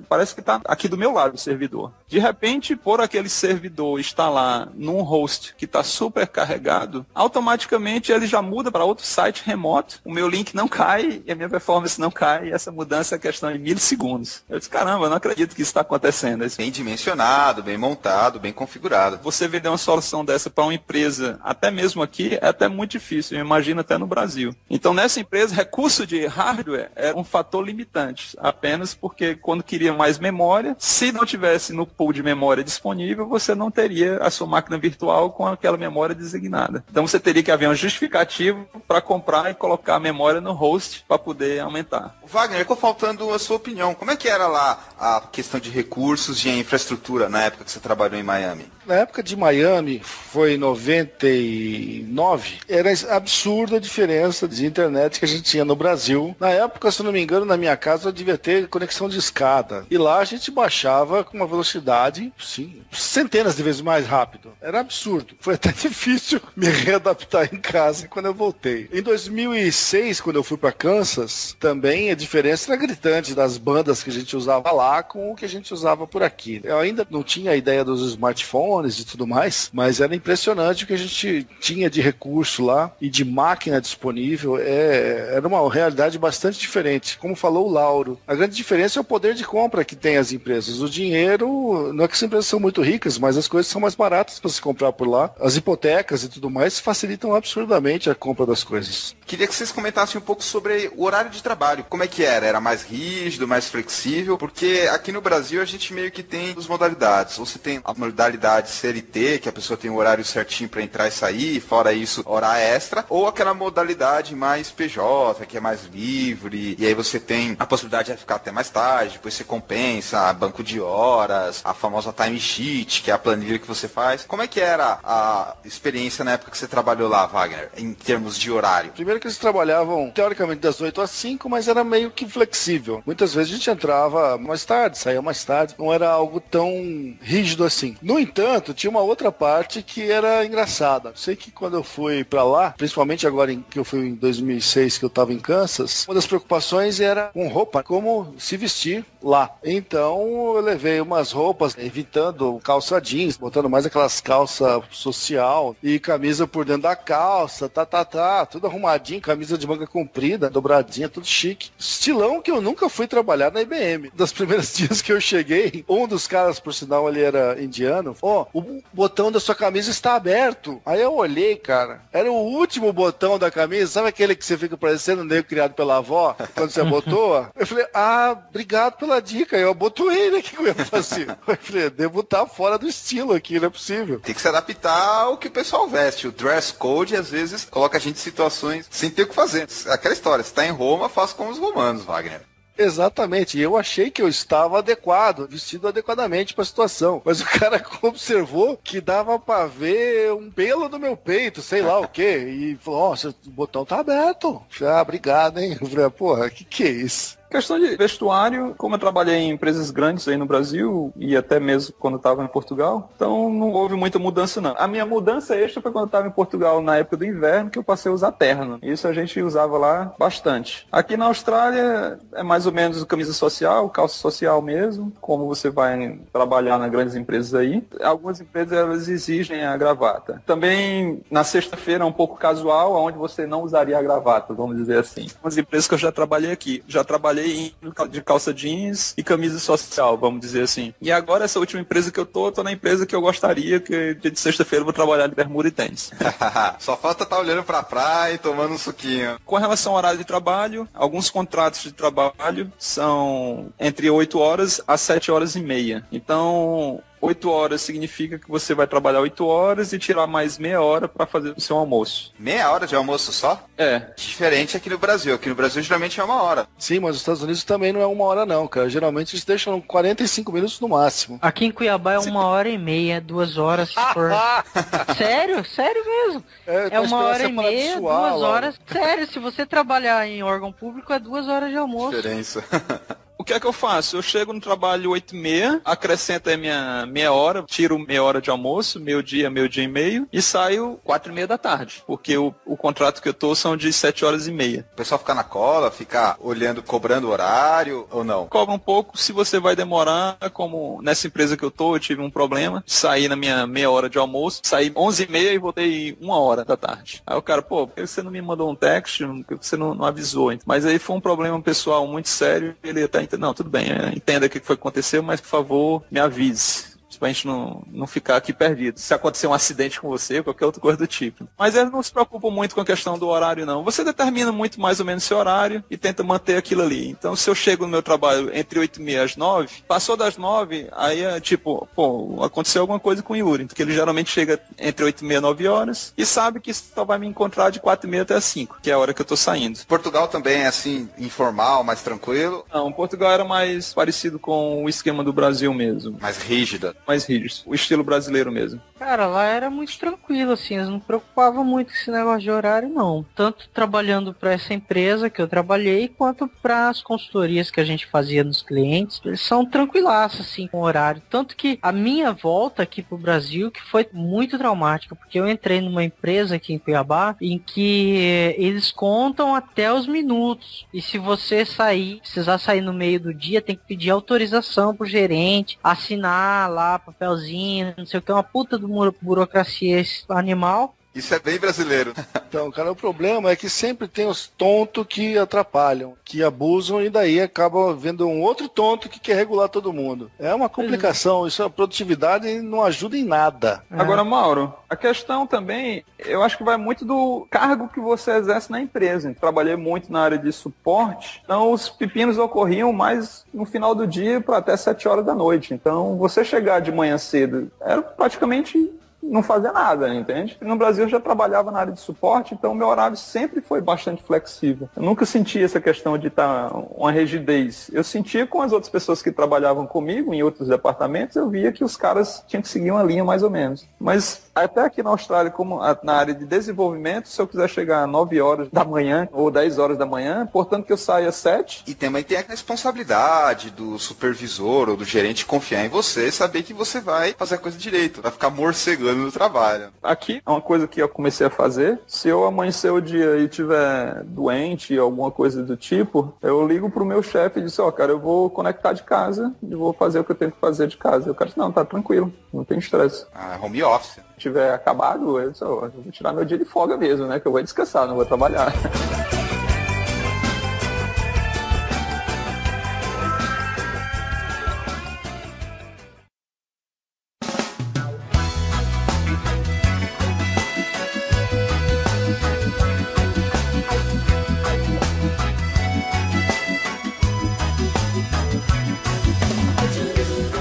parece que está aqui do meu lado o servidor. De repente, por aquele servidor estar lá num host que está super carregado, automaticamente ele já muda para outro site remoto, o meu link não cai e a minha performance não cai, e essa mudança é questão de milissegundos. Eu disse, caramba, eu não acredito que isso está acontecendo. Bem dimensionado, bem montado, bem configurado. Você vender uma solução dessa para uma empresa, até mesmo aqui, é até muito difícil, eu imagino até no Brasil. Então, nessa empresa, recurso de hardware era um fator limitante, apenas porque quando queria mais memória, se não tivesse no pool de memória disponível, você não teria a sua máquina virtual com aquela memória designada. Então, você teria que haver um justificativo para comprar e colocar a memória no host para poder aumentar. Wagner, ficou faltando a sua opinião. Como é que era lá a questão de recursos e a infraestrutura na época que você trabalhou em Miami? Na época de Miami, foi em 99, era absurda a diferença de internet que a gente tinha no Brasil. Na época, se não me engano, na minha casa eu devia ter conexão de escada. E lá a gente baixava com uma velocidade, sim, centenas de vezes mais rápido. Era absurdo. Foi até difícil me readaptar em casa quando eu voltei. Em 2006, quando eu fui para Kansas, também a diferença era gritante das bandas que a gente usava lá com o que a gente usava por aqui. Eu ainda não tinha a ideia ideia dos smartphones e tudo mais, mas era impressionante o que a gente tinha de recurso lá e de máquina disponível. Era uma realidade bastante diferente. Como falou o Lauro, a grande diferença é o poder de compra que tem as empresas. O dinheiro, não é que as empresas são muito ricas, mas as coisas são mais baratas para se comprar por lá. As hipotecas e tudo mais facilitam absurdamente a compra das coisas. Queria que vocês comentassem um pouco sobre o horário de trabalho. Como é que era? Era mais rígido, mais flexível? Porque aqui no Brasil a gente meio que tem duas modalidades. Ou você tem a modalidade CLT, que a pessoa tem o horário certinho para entrar e sair, fora isso, hora extra. Ou aquela modalidade mais PJ, que é mais livre. E aí você tem a possibilidade de ficar até mais tarde, depois você compensa, banco de horas, a famosa time sheet, que é a planilha que você faz. Como é que era a experiência na época que você trabalhou lá, Wagner, em termos de horário? Primeiro que eles trabalhavam, teoricamente, das 8 às 5, mas era meio que flexível. Muitas vezes a gente entrava mais tarde, saía mais tarde. Não era algo tão rígido assim. No entanto, tinha uma outra parte que era engraçada. Sei que quando eu fui pra lá, principalmente agora que eu fui em 2006, que eu tava em Kansas, uma das preocupações era com roupa, como se vestir lá. Então eu levei umas roupas, evitando calça jeans, botando mais aquelas calças social e camisa por dentro da calça, tudo arrumadinho, camisa de manga comprida, dobradinha, tudo chique. Estilão que eu nunca fui trabalhar na IBM. Das primeiros dias que eu cheguei, um dos caras, por sinal, ele era indiano, o botão da sua camisa está aberto. Aí eu olhei, cara, era o último botão da camisa, sabe aquele que você fica parecendo um negro criado pela avó, quando você abotoa? Eu falei, obrigado pela dica, eu abotoei, né, o que eu ia fazer? Eu falei, devo estar fora do estilo aqui, não é possível. Tem que se adaptar ao que o pessoal veste. O dress code, às vezes, coloca a gente em situações sem ter o que fazer. Aquela história, se está em Roma, faça como os romanos, Wagner. Exatamente, e eu achei que eu estava adequado, vestido adequadamente para a situação, mas o cara observou que dava para ver um pelo no meu peito, sei lá o quê, e falou, o botão tá aberto. Obrigado, hein? Eu falei, porra, que é isso? Questão de vestuário, como eu trabalhei em empresas grandes aí no Brasil e até mesmo quando eu estava em Portugal, então não houve muita mudança não. A minha mudança extra foi quando eu estava em Portugal na época do inverno, que eu passei a usar terno. Isso a gente usava lá bastante. Aqui na Austrália é mais ou menos camisa social, calça social mesmo, como você vai trabalhar nas grandes empresas aí. Algumas empresas elas exigem a gravata. Também na sexta-feira é um pouco casual, onde você não usaria a gravata, vamos dizer assim. Umas empresas que eu já trabalhei aqui, já trabalhei de calça jeans e camisa social, vamos dizer assim. E agora, essa última empresa que eu tô na empresa que eu gostaria, que dia de sexta-feira eu vou trabalhar de bermuda e tênis. Só falta estar olhando pra praia e tomando um suquinho. Com relação ao horário de trabalho, alguns contratos de trabalho são entre 8 horas a 7 horas e meia. Então, 8 horas significa que você vai trabalhar 8 horas e tirar mais meia hora para fazer o seu almoço. Meia hora de almoço só? É. Diferente aqui no Brasil. Aqui no Brasil geralmente é 1 hora. Sim, mas nos Estados Unidos também não é 1 hora não, cara. Geralmente eles deixam 45 minutos no máximo. Aqui em Cuiabá é 1h30, 2 horas. Sério? Sério mesmo. É 1h30, 2 horas. Sério, se você trabalhar em órgão público é 2 horas de almoço. Diferença. O que é que eu faço? Eu chego no trabalho 8h30, acrescento a minha meia hora, tiro meia hora de almoço, meio dia e meio, e saio 4h30 da tarde, porque o contrato que eu tô são de 7 horas e meia. O pessoal fica na cola, fica olhando, cobrando horário ou não? Cobra um pouco se você vai demorar, como nessa empresa que eu tive um problema, saí na minha meia hora de almoço, saí 11h30 e voltei 1 hora da tarde. Aí o cara, por que você não me mandou um text, por que você não avisou? Mas aí foi um problema pessoal muito sério, ele até não, tudo bem, entenda o que foi que aconteceu, mas por favor, me avise. Pra gente não ficar aqui perdido. Se acontecer um acidente com você, qualquer outra coisa do tipo. Mas eles não se preocupam muito com a questão do horário, não. Você determina muito mais ou menos seu horário e tenta manter aquilo ali. Então, se eu chego no meu trabalho entre 8h30 às 9, passou das 9, aí é tipo, aconteceu alguma coisa com o Yuri. Porque ele geralmente chega entre 8h30 e 9 horas e sabe que só vai me encontrar de 4h30 até as 5, que é a hora que eu tô saindo. Portugal também é assim, informal, mais tranquilo? Não, Portugal era mais parecido com o esquema do Brasil mesmo. Mais rígida? Mais rígidos, o estilo brasileiro mesmo. Cara, lá era muito tranquilo, assim, eles não preocupavam muito com esse negócio de horário, não. Tanto trabalhando para essa empresa que eu trabalhei, quanto para as consultorias que a gente fazia nos clientes, eles são tranquilaços, assim, com o horário. Tanto que a minha volta aqui pro Brasil, que foi muito traumática, porque eu entrei numa empresa aqui em Cuiabá, em que eles contam até os minutos. E se você precisar sair no meio do dia, tem que pedir autorização pro gerente, assinar lá assinar papelzinho, não sei o que, uma puta de burocracia animal. Isso é bem brasileiro. Então, cara, o problema é que sempre tem os tontos que atrapalham, que abusam e daí acaba vendo um outro tonto que quer regular todo mundo. É uma complicação, isso a produtividade não ajuda em nada. Agora, Mauro, a questão também, eu acho que vai muito do cargo que você exerce na empresa. Eu trabalhei muito na área de suporte, então os pepinos ocorriam mais no final do dia para até 7 horas da noite. Então, você chegar de manhã cedo era praticamente não fazia nada, entende? No Brasil eu já trabalhava na área de suporte, então meu horário sempre foi bastante flexível. Eu nunca senti essa questão de estar uma rigidez. Eu sentia com as outras pessoas que trabalhavam comigo em outros departamentos, eu via que os caras tinham que seguir uma linha mais ou menos. Mas até aqui na Austrália, como na área de desenvolvimento, se eu quiser chegar às 9 horas da manhã ou 10 horas da manhã, portanto que eu saia às 7. E também tem a responsabilidade do supervisor ou do gerente confiar em você, saber que você vai fazer a coisa direito, vai ficar morcegando no trabalho. Aqui é uma coisa que eu comecei a fazer. Se eu amanhecer o dia e tiver doente, alguma coisa do tipo, eu ligo pro meu chefe e disse, cara, eu vou conectar de casa e vou fazer o que eu tenho que fazer de casa. E o cara disse, não, tá tranquilo, não tem estresse. Home office. Se tiver acabado, eu vou tirar meu dia de folga mesmo, né? Que eu vou descansar, não vou trabalhar.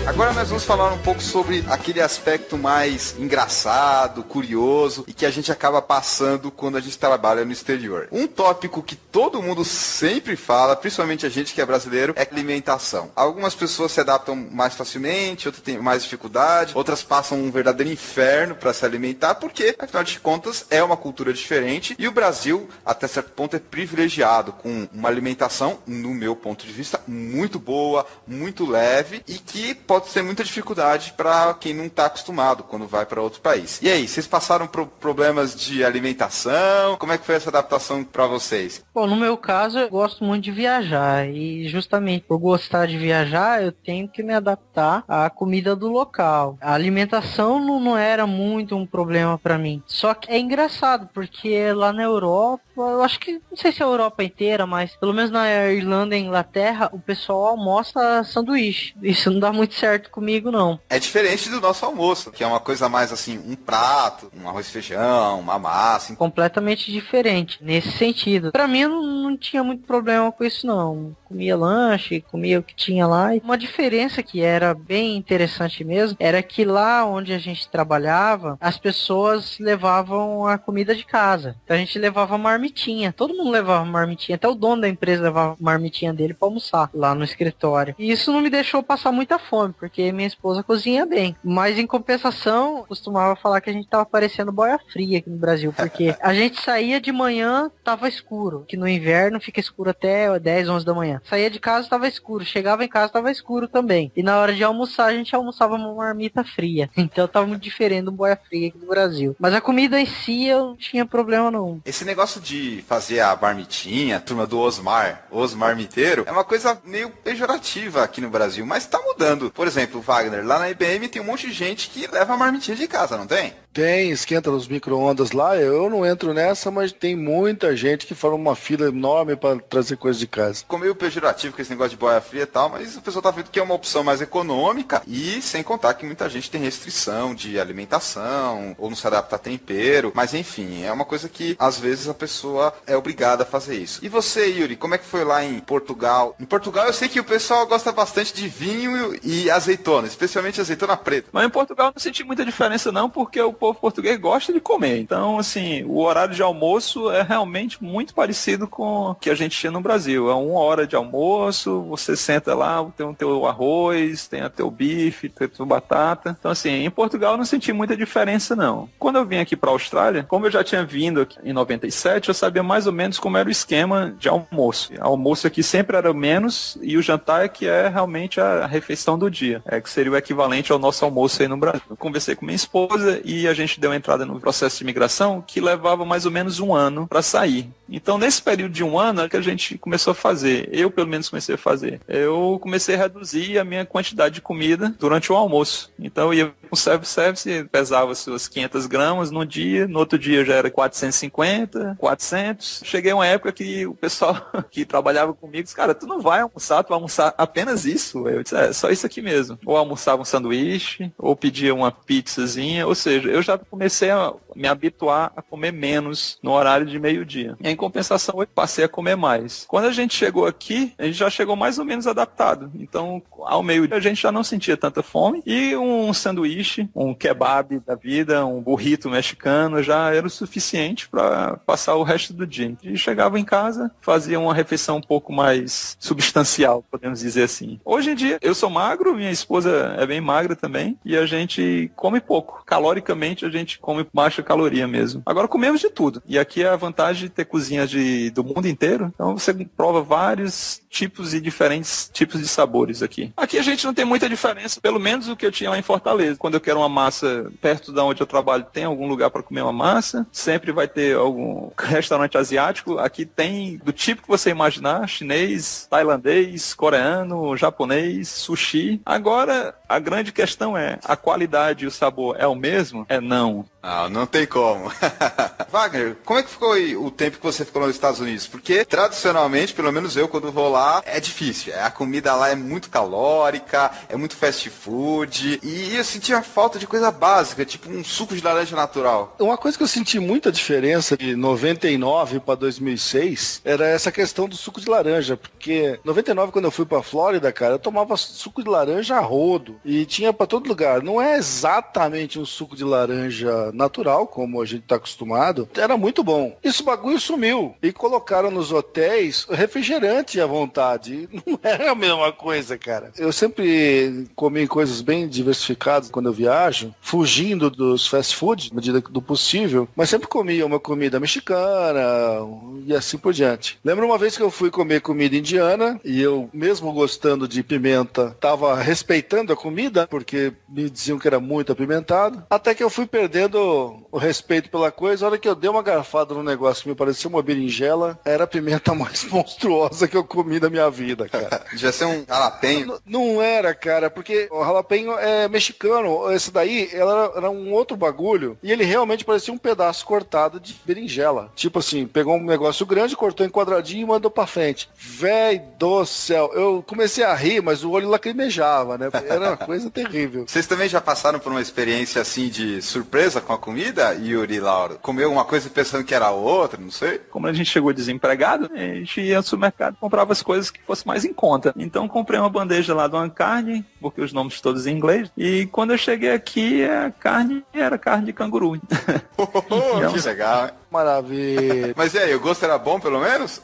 Agora nós vamos falar um pouco sobre aquele aspecto mais engraçado, curioso e que a gente acaba passando quando a gente trabalha no exterior. Um tópico que todo mundo sempre fala, principalmente a gente que é brasileiro, é alimentação. Algumas pessoas se adaptam mais facilmente, outras têm mais dificuldade, outras passam um verdadeiro inferno para se alimentar, porque, afinal de contas, é uma cultura diferente e o Brasil, até certo ponto, é privilegiado com uma alimentação, no meu ponto de vista, muito boa, muito leve e que pode ter muita dificuldade para quem não está acostumado quando vai para outro país. E aí, vocês passaram por problemas de alimentação? Como é que foi essa adaptação para vocês? Bom, no meu caso, eu gosto muito de viajar e justamente por gostar de viajar, eu tenho que me adaptar à comida do local. A alimentação não era muito um problema para mim. Só que é engraçado, porque lá na Europa, eu acho que, não sei se é a Europa inteira, mas pelo menos na Irlanda e Inglaterra, o pessoal almoça sanduíche. Isso não dá muito certo comigo, não. É diferente do nosso almoço, que é uma coisa mais assim, um prato, um arroz e feijão, uma massa. Completamente diferente, nesse sentido. Pra mim, eu não tinha muito problema com isso, não. Comia lanche, comia o que tinha lá. E uma diferença que era bem interessante mesmo, era que lá onde a gente trabalhava, as pessoas levavam a comida de casa. Então a gente levava marmitinha. Todo mundo levava marmitinha. Até o dono da empresa levava marmitinha dele pra almoçar lá no escritório. E isso não me deixou passar muita fome, porque minha esposa cozinha bem. Mas em compensação, costumava falar que a gente tava parecendo boia fria aqui no Brasil, porque a gente saía de manhã, tava escuro, que no inverno fica escuro até 10, 11 da manhã. Saía de casa, tava escuro. Chegava em casa, tava escuro também. E na hora de almoçar, a gente almoçava uma marmita fria. Então tava muito diferente do boia fria aqui do Brasil. Mas a comida em si, eu não tinha problema não. Esse negócio de fazer a marmitinha, a turma do Osmar Miteiro, é uma coisa meio pejorativa aqui no Brasil, mas tá mudando. Por exemplo, Wagner, lá na IBM tem um monte de gente que leva a marmitinha de casa, não tem? Tem, esquenta nos micro-ondas lá, eu não entro nessa, mas tem muita gente que forma uma fila enorme para trazer coisa de casa. Ficou meio pejorativo com esse negócio de boia fria e tal, mas o pessoal tá vendo que é uma opção mais econômica e sem contar que muita gente tem restrição de alimentação ou não se adapta a tempero, mas enfim, é uma coisa que às vezes a pessoa é obrigada a fazer isso. E você, Yuri, como é que foi lá em Portugal? Em Portugal eu sei que o pessoal gosta bastante de vinho e azeitona, especialmente azeitona preta. Mas em Portugal eu não senti muita diferença não, porque o povo português gosta de comer. Então, assim, o horário de almoço é realmente muito parecido com o que a gente tinha no Brasil. É 1 hora de almoço, você senta lá, tem o teu arroz, tem o teu bife, tem a tua batata. Então, assim, em Portugal eu não senti muita diferença, não. Quando eu vim aqui para a Austrália, como eu já tinha vindo aqui em 97, eu sabia mais ou menos como era o esquema de almoço. O almoço aqui sempre era menos e o jantar é que é realmente a refeição do dia. É que seria o equivalente ao nosso almoço aí no Brasil. Eu conversei com minha esposa e a a gente deu entrada no processo de imigração que levava mais ou menos um ano para sair. Então, nesse período de um ano, é que a gente começou a fazer, eu pelo menos comecei a fazer, eu comecei a reduzir a minha quantidade de comida durante o almoço. Então, eu ia com self-service, pesava suas 500 gramas no dia, no outro dia já era 450, 400. Cheguei a uma época que o pessoal que trabalhava comigo disse, cara, tu não vai almoçar, tu vai almoçar apenas isso. Eu disse, só isso aqui mesmo. Ou almoçava um sanduíche, ou pedia uma pizzazinha, ou seja, eu já comecei a me habituar a comer menos no horário de meio-dia. Em compensação, eu passei a comer mais. Quando a gente chegou aqui, a gente já chegou mais ou menos adaptado. Então, ao meio-dia, a gente já não sentia tanta fome. E um sanduíche, um kebab da vida, um burrito mexicano, já era o suficiente para passar o resto do dia. E chegava em casa, fazia uma refeição um pouco mais substancial, podemos dizer assim. Hoje em dia, eu sou magro, minha esposa é bem magra também, e a gente come pouco. Caloricamente, a gente come baixa caloria mesmo. Agora comemos de tudo. E aqui é a vantagem de ter cozinhas do mundo inteiro. Então você prova vários tipos e diferentes tipos de sabores aqui. Aqui a gente não tem muita diferença, pelo menos o que eu tinha lá em Fortaleza. Quando eu quero uma massa perto da onde eu trabalho, tem algum lugar para comer uma massa. Sempre vai ter algum restaurante asiático. Aqui tem do tipo que você imaginar, chinês, tailandês, coreano, japonês, sushi. Agora, a grande questão é, a qualidade e o sabor é o mesmo? É não. Não tem como. Wagner, como é que foi o tempo que você ficou nos Estados Unidos? Porque, tradicionalmente, pelo menos eu, quando vou lá, é difícil. A comida lá é muito calórica, é muito fast food, e eu senti a falta de coisa básica, tipo um suco de laranja natural. Uma coisa que eu senti muita diferença de 99 para 2006 era essa questão do suco de laranja, porque 99, quando eu fui pra Flórida, cara, eu tomava suco de laranja a rodo, e tinha pra todo lugar. Não é exatamente um suco de laranja natural, como a gente tá acostumado, era muito bom. Esse bagulho sumiu. E colocaram nos hotéis refrigerante à vontade. Não era a mesma coisa, cara. Eu sempre comi coisas bem diversificadas quando eu viajo, fugindo dos fast food, na medida do possível, mas sempre comia uma comida mexicana e assim por diante. Lembro uma vez que eu fui comer comida indiana e eu, mesmo gostando de pimenta, tava respeitando a comida, porque me diziam que era muito apimentado, até que eu fui perdendo o respeito pela coisa. A hora que eu dei uma garfada no negócio que me parecia uma berinjela, era a pimenta mais monstruosa que eu comi na minha vida, cara. Devia ser um jalapeño. Não era, cara, porque o jalapeño é mexicano. Esse daí, ela era um outro bagulho, e ele realmente parecia um pedaço cortado de berinjela. Tipo assim, pegou um negócio grande, cortou em quadradinho e mandou pra frente. Véi do céu, eu comecei a rir, mas o olho lacrimejava, né? Era uma coisa terrível. Vocês também já passaram por uma experiência assim de surpresa com a comida, Yuri e Laura? Comeu uma coisa pensando que era outra, não sei? Como a gente chegou desempregado, a gente ia no supermercado e comprava as coisas que fossem mais em conta. Então comprei uma bandeja lá de uma carne, porque os nomes todos em inglês, e quando eu cheguei aqui, a carne era carne de canguru. Que legal, hein? Maravilha. Mas e aí, o gosto era bom, pelo menos?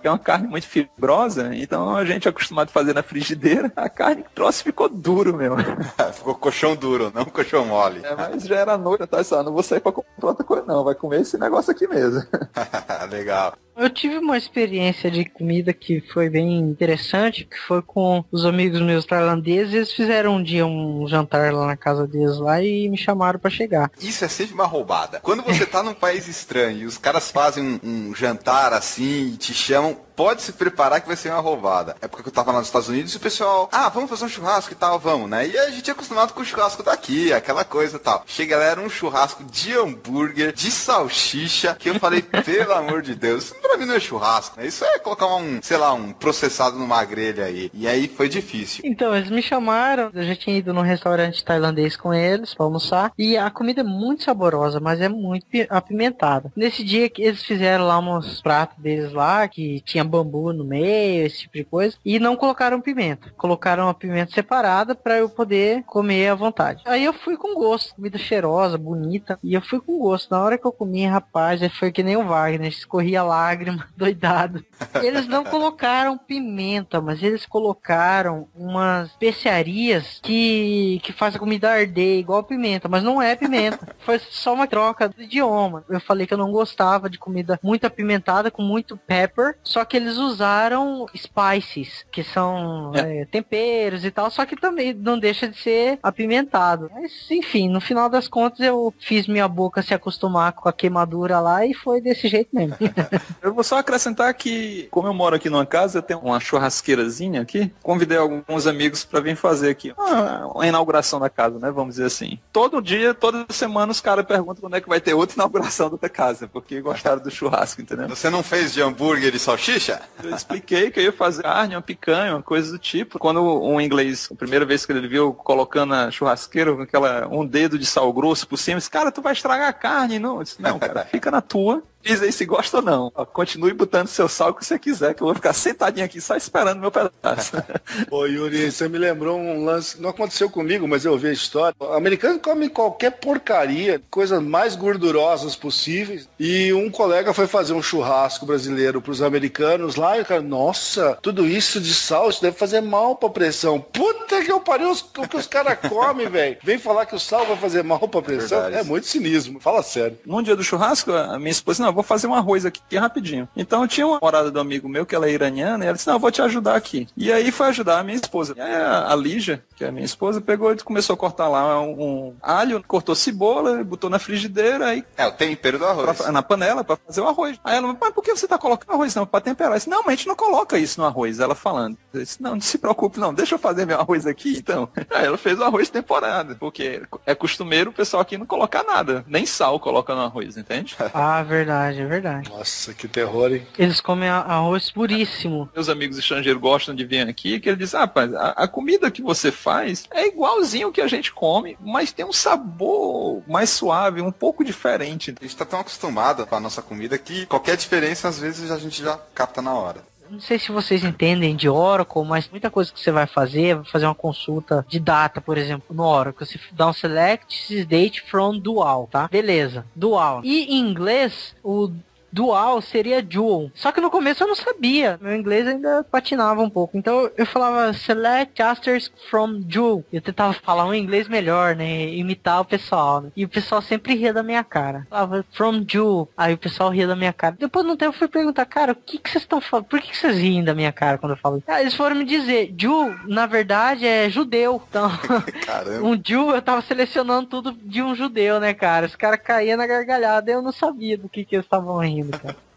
É uma carne muito fibrosa, então a gente é acostumado a fazer na frigideira, a carne que trouxe ficou duro mesmo. Ficou colchão duro, não colchão mole. Mas já era noite, eu tava assim, não vou sair pra comprar outra coisa não, vai comer esse negócio aqui mesmo. Legal. Eu tive uma experiência de comida que foi bem interessante, que foi com os amigos meus tailandeses. Eles fizeram um dia um jantar lá na casa deles lá e me chamaram pra chegar. Isso é sempre uma roubada. Quando você tá num país estranho e os caras fazem um jantar assim e te chamam, pode se preparar que vai ser uma roubada. É porque eu tava lá nos Estados Unidos e o pessoal, vamos fazer um churrasco e tal, vamos, né? E a gente é acostumado com o churrasco daqui, aquela coisa e tal. Chega lá, era um churrasco de hambúrguer, de salsicha, que eu falei, pelo amor de Deus, isso pra mim não é churrasco, né? Isso é colocar um processado numa grelha aí. E aí foi difícil. Então, eles me chamaram, eu já tinha ido num restaurante tailandês com eles pra almoçar, e a comida é muito saborosa, mas é muito apimentada. Nesse dia que eles fizeram lá uns pratos deles lá, que tinha bambu no meio, esse tipo de coisa, e não colocaram pimenta. Colocaram a pimenta separada pra eu poder comer à vontade. Aí eu fui com gosto, comida cheirosa, bonita, e eu fui com gosto. Na hora que eu comi, rapaz, foi que nem o Wagner, escorria lágrima, doidado. Eles não colocaram pimenta, mas eles colocaram umas especiarias que faz a comida arder igual pimenta, mas não é pimenta. Foi só uma troca de idioma. Eu falei que eu não gostava de comida muito apimentada, com muito pepper, só que que eles usaram spices, que são temperos e tal, só que também não deixa de ser apimentado. Mas, enfim, no final das contas eu fiz minha boca se acostumar com a queimadura lá e foi desse jeito mesmo. Eu vou só acrescentar que, como eu moro aqui numa casa, eu tenho uma churrasqueirazinha aqui, convidei alguns amigos para vir fazer aqui uma inauguração da casa, né, vamos dizer assim. Todo dia, toda semana os caras perguntam quando é que vai ter outra inauguração da casa, porque gostaram do churrasco, entendeu? Você não fez de hambúrguer e salsicha? Eu expliquei que eu ia fazer carne, uma picanha, uma coisa do tipo. Quando um inglês, a primeira vez que ele viu colocando a churrasqueira com um dedo de sal grosso por cima, disse, cara, tu vai estragar a carne, não? Eu disse, não, cara, fica na tua. Diz aí se gosta ou não. Continue botando seu sal que você quiser, que eu vou ficar sentadinho aqui só esperando meu pedaço. Ô Yuri, você me lembrou um lance, não aconteceu comigo, mas eu ouvi a história. O americano come qualquer porcaria, coisas mais gordurosas possíveis, e um colega foi fazer um churrasco brasileiro pros americanos lá, e o cara, nossa, tudo isso de sal, isso deve fazer mal pra pressão. Puta que eu pariu, o que os caras comem, velho. Vem falar que o sal vai fazer mal pra pressão, é muito cinismo, fala sério. Num dia do churrasco, a minha esposa, não, vou fazer um arroz aqui rapidinho. Então eu tinha uma morada do amigo meu, que ela é iraniana, e ela disse, não, eu vou te ajudar aqui. E aí foi ajudar a minha esposa. E aí a Lígia, que é a minha esposa, pegou e começou a cortar lá um alho, cortou cebola, botou na frigideira, aí... o tempero do arroz. Na panela, pra fazer o arroz. Aí ela, mas por que você tá colocando arroz? Não, pra temperar. Eu disse, não, mas a gente não coloca isso no arroz. Ela falando. Eu disse, não se preocupe não, deixa eu fazer meu arroz aqui, então. Aí ela fez o arroz temporada, porque é costumeiro o pessoal aqui não colocar nada. Nem sal coloca no arroz, entende? Ah, verdade, é verdade. Nossa, que terror, hein? Eles comem arroz puríssimo. Meus amigos estrangeiros gostam de vir aqui, que eles dizem, rapaz, a comida que você faz é igualzinho que a gente come, mas tem um sabor mais suave, um pouco diferente. A gente tá tão acostumado com a nossa comida que qualquer diferença, às vezes, a gente já capta na hora. Não sei se vocês entendem de Oracle, mas muita coisa que você vai fazer uma consulta de data, por exemplo, no Oracle. Você dá um select this date from dual, tá? Beleza, dual. E em inglês, o dual seria dual. Só que no começo eu não sabia. Meu inglês ainda patinava um pouco. Então eu falava select asters from dual. Eu tentava falar um inglês melhor, né? Imitar o pessoal, né? E o pessoal sempre ria da minha cara. Falava from dual. Aí o pessoal ria da minha cara. Depois de um tempo eu fui perguntar, cara, o que vocês estão falando? Por que vocês riem da minha cara quando eu falo isso? Eles foram me dizer, Jew, na verdade, é judeu. Então, um Jew, eu tava selecionando tudo de um judeu, né, cara? Os caras caíam na gargalhada e eu não sabia do que eles estavam rindo.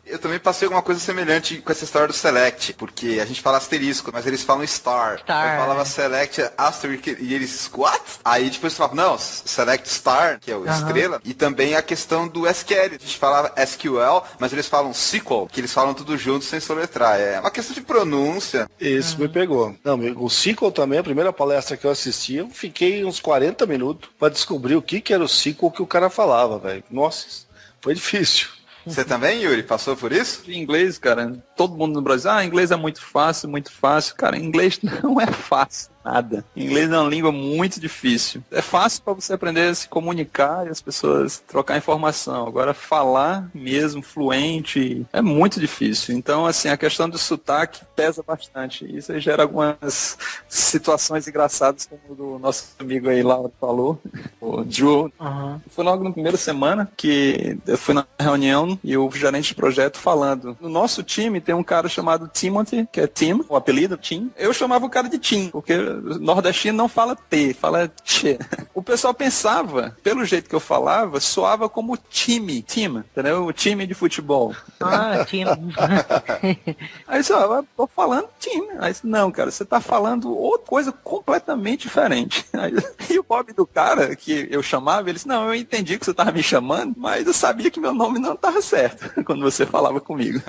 Eu também passei alguma coisa semelhante com essa história do select, porque a gente fala asterisco, mas eles falam star. Eu falava select asterisk e eles, what? Aí depois falava, não, select star, que é o estrela, e também a questão do SQL. A gente falava SQL, mas eles falam SQL, que eles falam tudo junto sem soletrar. É uma questão de pronúncia. Isso me pegou. Não, o SQL também, a primeira palestra que eu assisti, eu fiquei uns 40 minutos pra descobrir o que era o SQL que o cara falava, velho. Nossa, foi difícil. Você também, Yuri? Passou por isso? De inglês, cara, todo mundo no Brasil, inglês é muito fácil, muito fácil. Cara, inglês não é fácil. Nada. Inglês é uma língua muito difícil. É fácil para você aprender a se comunicar e as pessoas trocar informação. Agora, falar mesmo, fluente, é muito difícil. Então, assim, a questão do sotaque pesa bastante. Isso aí gera algumas situações engraçadas, como o do nosso amigo aí, Laura, falou, o Joe. Foi logo na primeira semana que eu fui na reunião e o gerente de projeto falando. No nosso time tem um cara chamado Timothy, que é Tim, o apelido Tim. Eu chamava o cara de Tim, porque nordestino não fala T, fala Tchê. O pessoal pensava, pelo jeito que eu falava, soava como time, entendeu? O time de futebol. Time. Aí eu tô falando time. Aí não, cara, você tá falando outra coisa completamente diferente. Aí, e o Bob do cara que eu chamava, ele disse, não, eu entendi que você tava me chamando, mas eu sabia que meu nome não tava certo quando você falava comigo.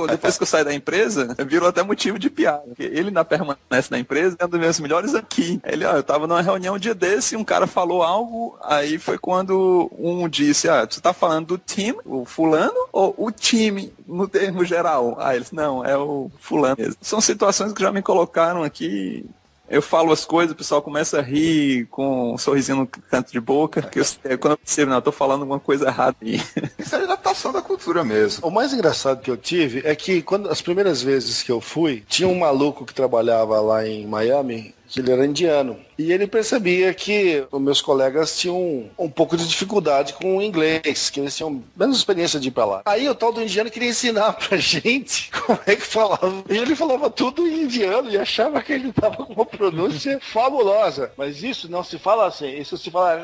Depois que eu saí da empresa, virou até motivo de piada. Porque ele ainda permanece na empresa, é um dos meus melhores aqui. Ele, eu tava numa reunião um dia desse, um cara falou algo, aí foi quando um disse, você tá falando do time, o fulano, ou o time, no termo geral? Aí eles, não, é o fulano mesmo. São situações que já me colocaram aqui. Eu falo as coisas, o pessoal começa a rir com um sorrisinho no canto de boca, que quando eu percebo, não, eu tô falando alguma coisa errada aí. Isso aí já tá adaptação da cultura mesmo. O mais engraçado que eu tive é que quando as primeiras vezes que eu fui, tinha um maluco que trabalhava lá em Miami, que ele era indiano. E ele percebia que os meus colegas tinham um pouco de dificuldade com o inglês, que eles tinham menos experiência de ir pra lá. Aí o tal do indiano queria ensinar pra gente como é que falava. E ele falava tudo em indiano e achava que ele tava com uma pronúncia fabulosa. Mas isso não se fala assim, isso se fala...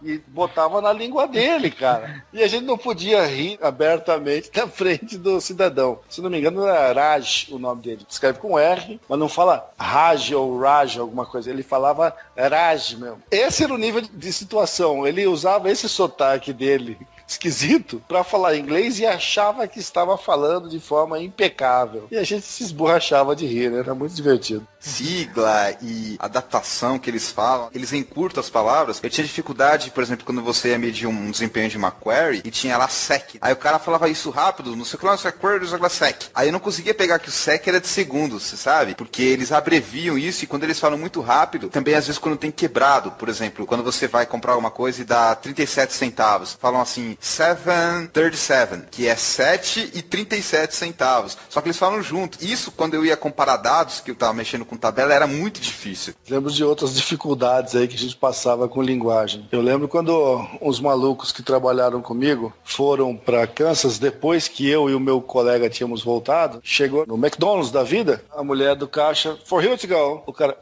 E botava na língua dele, cara. E a gente não podia rir abertamente na frente do cidadão. Se não me engano, era Raj o nome dele. Escreve com R, mas não fala Raj ou Raj, alguma coisa. Ele falava Raj mesmo. Esse era o nível de situação. Ele usava esse sotaque dele esquisito pra falar inglês e achava que estava falando de forma impecável. E a gente se esborrachava de rir, né? Era muito divertido. Sigla e adaptação que eles falam, eles encurtam as palavras. Eu tinha dificuldade, por exemplo, quando você ia medir um desempenho de uma query e tinha lá sec. Aí o cara falava isso rápido, não sei o que lá, não sei query, não sei o que lá, sec. Aí eu não conseguia pegar que o sec era de segundos, você sabe? Porque eles abreviam isso e quando eles falam muito rápido, também às vezes quando tem quebrado, por exemplo, quando você vai comprar alguma coisa e dá 37 centavos, falam assim, 7.37, que é 7,37 centavos. Só que eles falam junto. Isso, quando eu ia comparar dados, que eu tava mexendo com tabela, era muito difícil. Lembro de outras dificuldades aí que a gente passava com linguagem. Eu lembro quando os malucos que trabalharam comigo foram para Kansas, depois que eu e o meu colega tínhamos voltado, chegou no McDonald's da vida, a mulher do caixa, for you to go. O cara,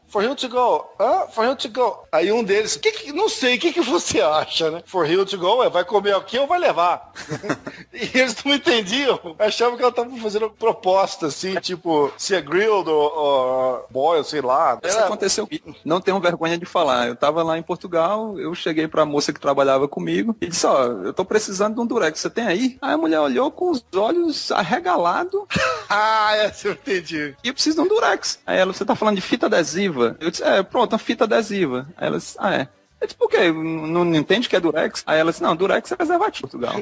for you to go. For you to go. Aí um deles, não sei, o que você acha, né? For you to go, vai comer aqui ou vai levar? E eles não entendiam. Achavam que ela tava fazendo proposta, assim, tipo, se é grilled ou boiled, sei lá. Isso aconteceu. Não tenho vergonha de falar. Eu tava lá em Portugal, eu cheguei pra moça que trabalhava comigo e disse, eu tô precisando de um durex, você tem aí? Aí a mulher olhou com os olhos arregalados. Essa eu entendi. E eu preciso de um durex. Aí ela, você tá falando de fita adesiva? Eu disse, pronto, uma fita adesiva. Aí ela disse, é. Eu disse, por quê? Não entende que é durex? Aí ela disse, não, durex é preservativo, Portugal.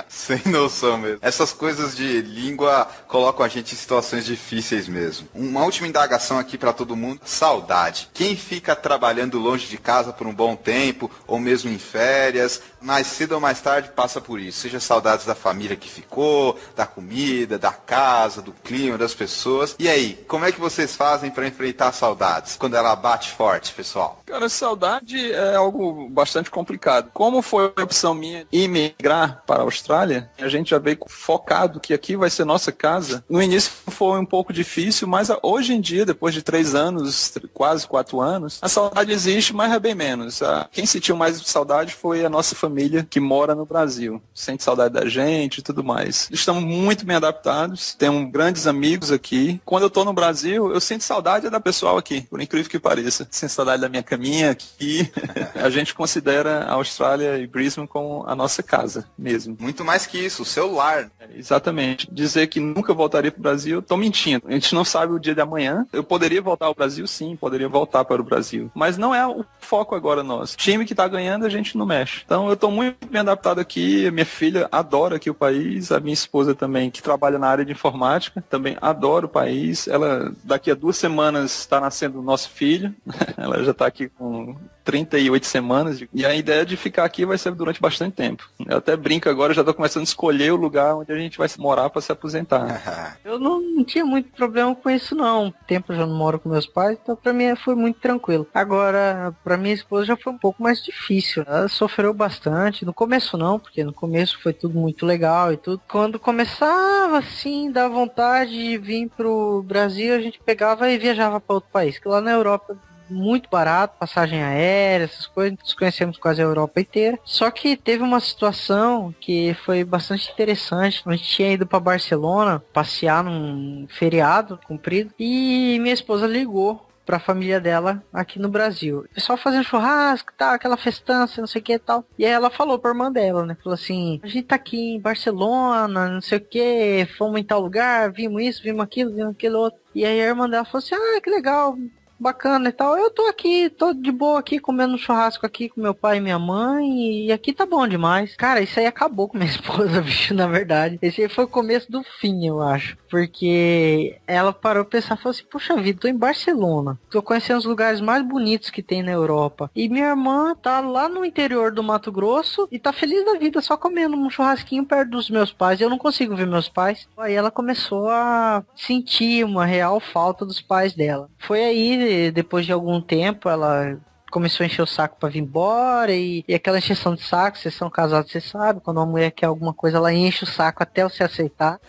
Sem noção mesmo. Essas coisas de língua colocam a gente em situações difíceis mesmo. Uma última indagação aqui pra todo mundo. Saudade. Quem fica trabalhando longe de casa por um bom tempo, ou mesmo em férias, mais cedo ou mais tarde passa por isso. Seja saudades da família que ficou, da comida, da casa, do clima, das pessoas. E aí, como é que vocês fazem pra enfrentar saudades? Quando ela bate forte, pessoal? Cara, saudade é algo bastante complicado. Como foi a opção minha imigrar para a Austrália, a gente já veio focado que aqui vai ser nossa casa. No início foi um pouco difícil, mas hoje em dia, depois de 3 anos, quase 4 anos, a saudade existe, mas é bem menos. Quem sentiu mais saudade foi a nossa família que mora no Brasil. Sente saudade da gente e tudo mais. Estamos muito bem adaptados, temos grandes amigos aqui. Quando eu estou no Brasil, eu sinto saudade da pessoal aqui, por incrível que pareça. Sinto saudade da minha caminha aqui. A gente considera a Austrália e Brisbane como a nossa casa mesmo. Muito mais que isso, o seu lar. Exatamente. Dizer que nunca voltaria para o Brasil, estou mentindo. A gente não sabe o dia de amanhã. Eu poderia voltar ao Brasil, sim, poderia voltar para o Brasil. Mas não é o foco agora nosso. O time que está ganhando, a gente não mexe. Então eu estou muito bem adaptado aqui. Minha filha adora aqui o país. A minha esposa também, que trabalha na área de informática, também adora o país. Ela, daqui a 2 semanas, está nascendo o nosso filho. Ela já está aqui com 38 semanas. E a ideia de ficar aqui vai ser durante bastante tempo. Eu até brinco agora, já estou começando a escolher o lugar onde a gente vai morar para se aposentar. Eu não tinha muito problema com isso, não. Tempo eu já não moro com meus pais, então pra mim foi muito tranquilo. Agora, pra minha esposa já foi um pouco mais difícil. Ela sofreu bastante. No começo não, porque no começo foi tudo muito legal e tudo. Quando começava, assim, dar vontade de vir pro Brasil, a gente pegava e viajava para outro país. Que lá na Europa muito barato, passagem aérea, essas coisas, nós conhecemos quase a Europa inteira. Só que teve uma situação que foi bastante interessante. A gente tinha ido para Barcelona passear num feriado comprido e minha esposa ligou pra família dela aqui no Brasil. O pessoal fazendo churrasco, tá, aquela festança, não sei o que e tal. E aí ela falou pra irmã dela, né? Falou assim, a gente tá aqui em Barcelona, não sei o que, fomos em tal lugar, vimos isso, vimos aquilo outro. E aí a irmã dela falou assim, que legal. bacana e tal. Eu tô aqui, tô de boa aqui, comendo um churrasco aqui com meu pai e minha mãe, e aqui tá bom demais. Cara, isso aí acabou com minha esposa, bicho, na verdade. Esse aí foi o começo do fim, eu acho. Porque ela parou pra pensar, falou assim, puxa vida, tô em Barcelona, tô conhecendo os lugares mais bonitos que tem na Europa. E minha irmã tá lá no interior do Mato Grosso e tá feliz da vida, só comendo um churrasquinho perto dos meus pais. Eu não consigo ver meus pais. Aí ela começou a sentir uma real falta dos pais dela. Foi aí, depois de algum tempo, ela começou a encher o saco pra vir embora, e aquela encheção de saco, vocês são casados, você sabe, quando uma mulher quer alguma coisa, ela enche o saco até você aceitar.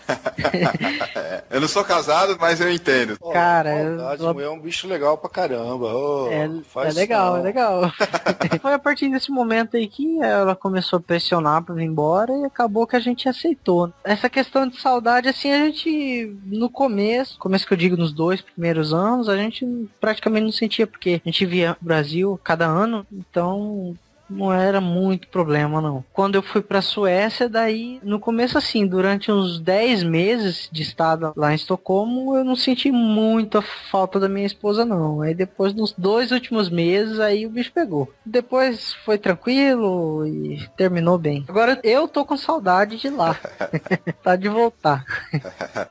Eu não sou casado, mas eu entendo. Cara, mulher é um bicho legal pra caramba. É legal. Foi a partir desse momento aí que ela começou a pressionar pra vir embora, e acabou que a gente aceitou. Essa questão de saudade, assim, a gente, no começo que eu digo nos 2 primeiros anos, a gente praticamente não sentia, porque a gente via o Brasil cada ano, então não era muito problema, não. Quando eu fui pra Suécia, daí, no começo, assim, durante uns 10 meses de estado lá em Estocolmo, eu não senti muita falta da minha esposa, não. Aí depois, nos 2 últimos meses, aí o bicho pegou. Depois foi tranquilo e terminou bem. Agora eu tô com saudade de lá. Tá de voltar.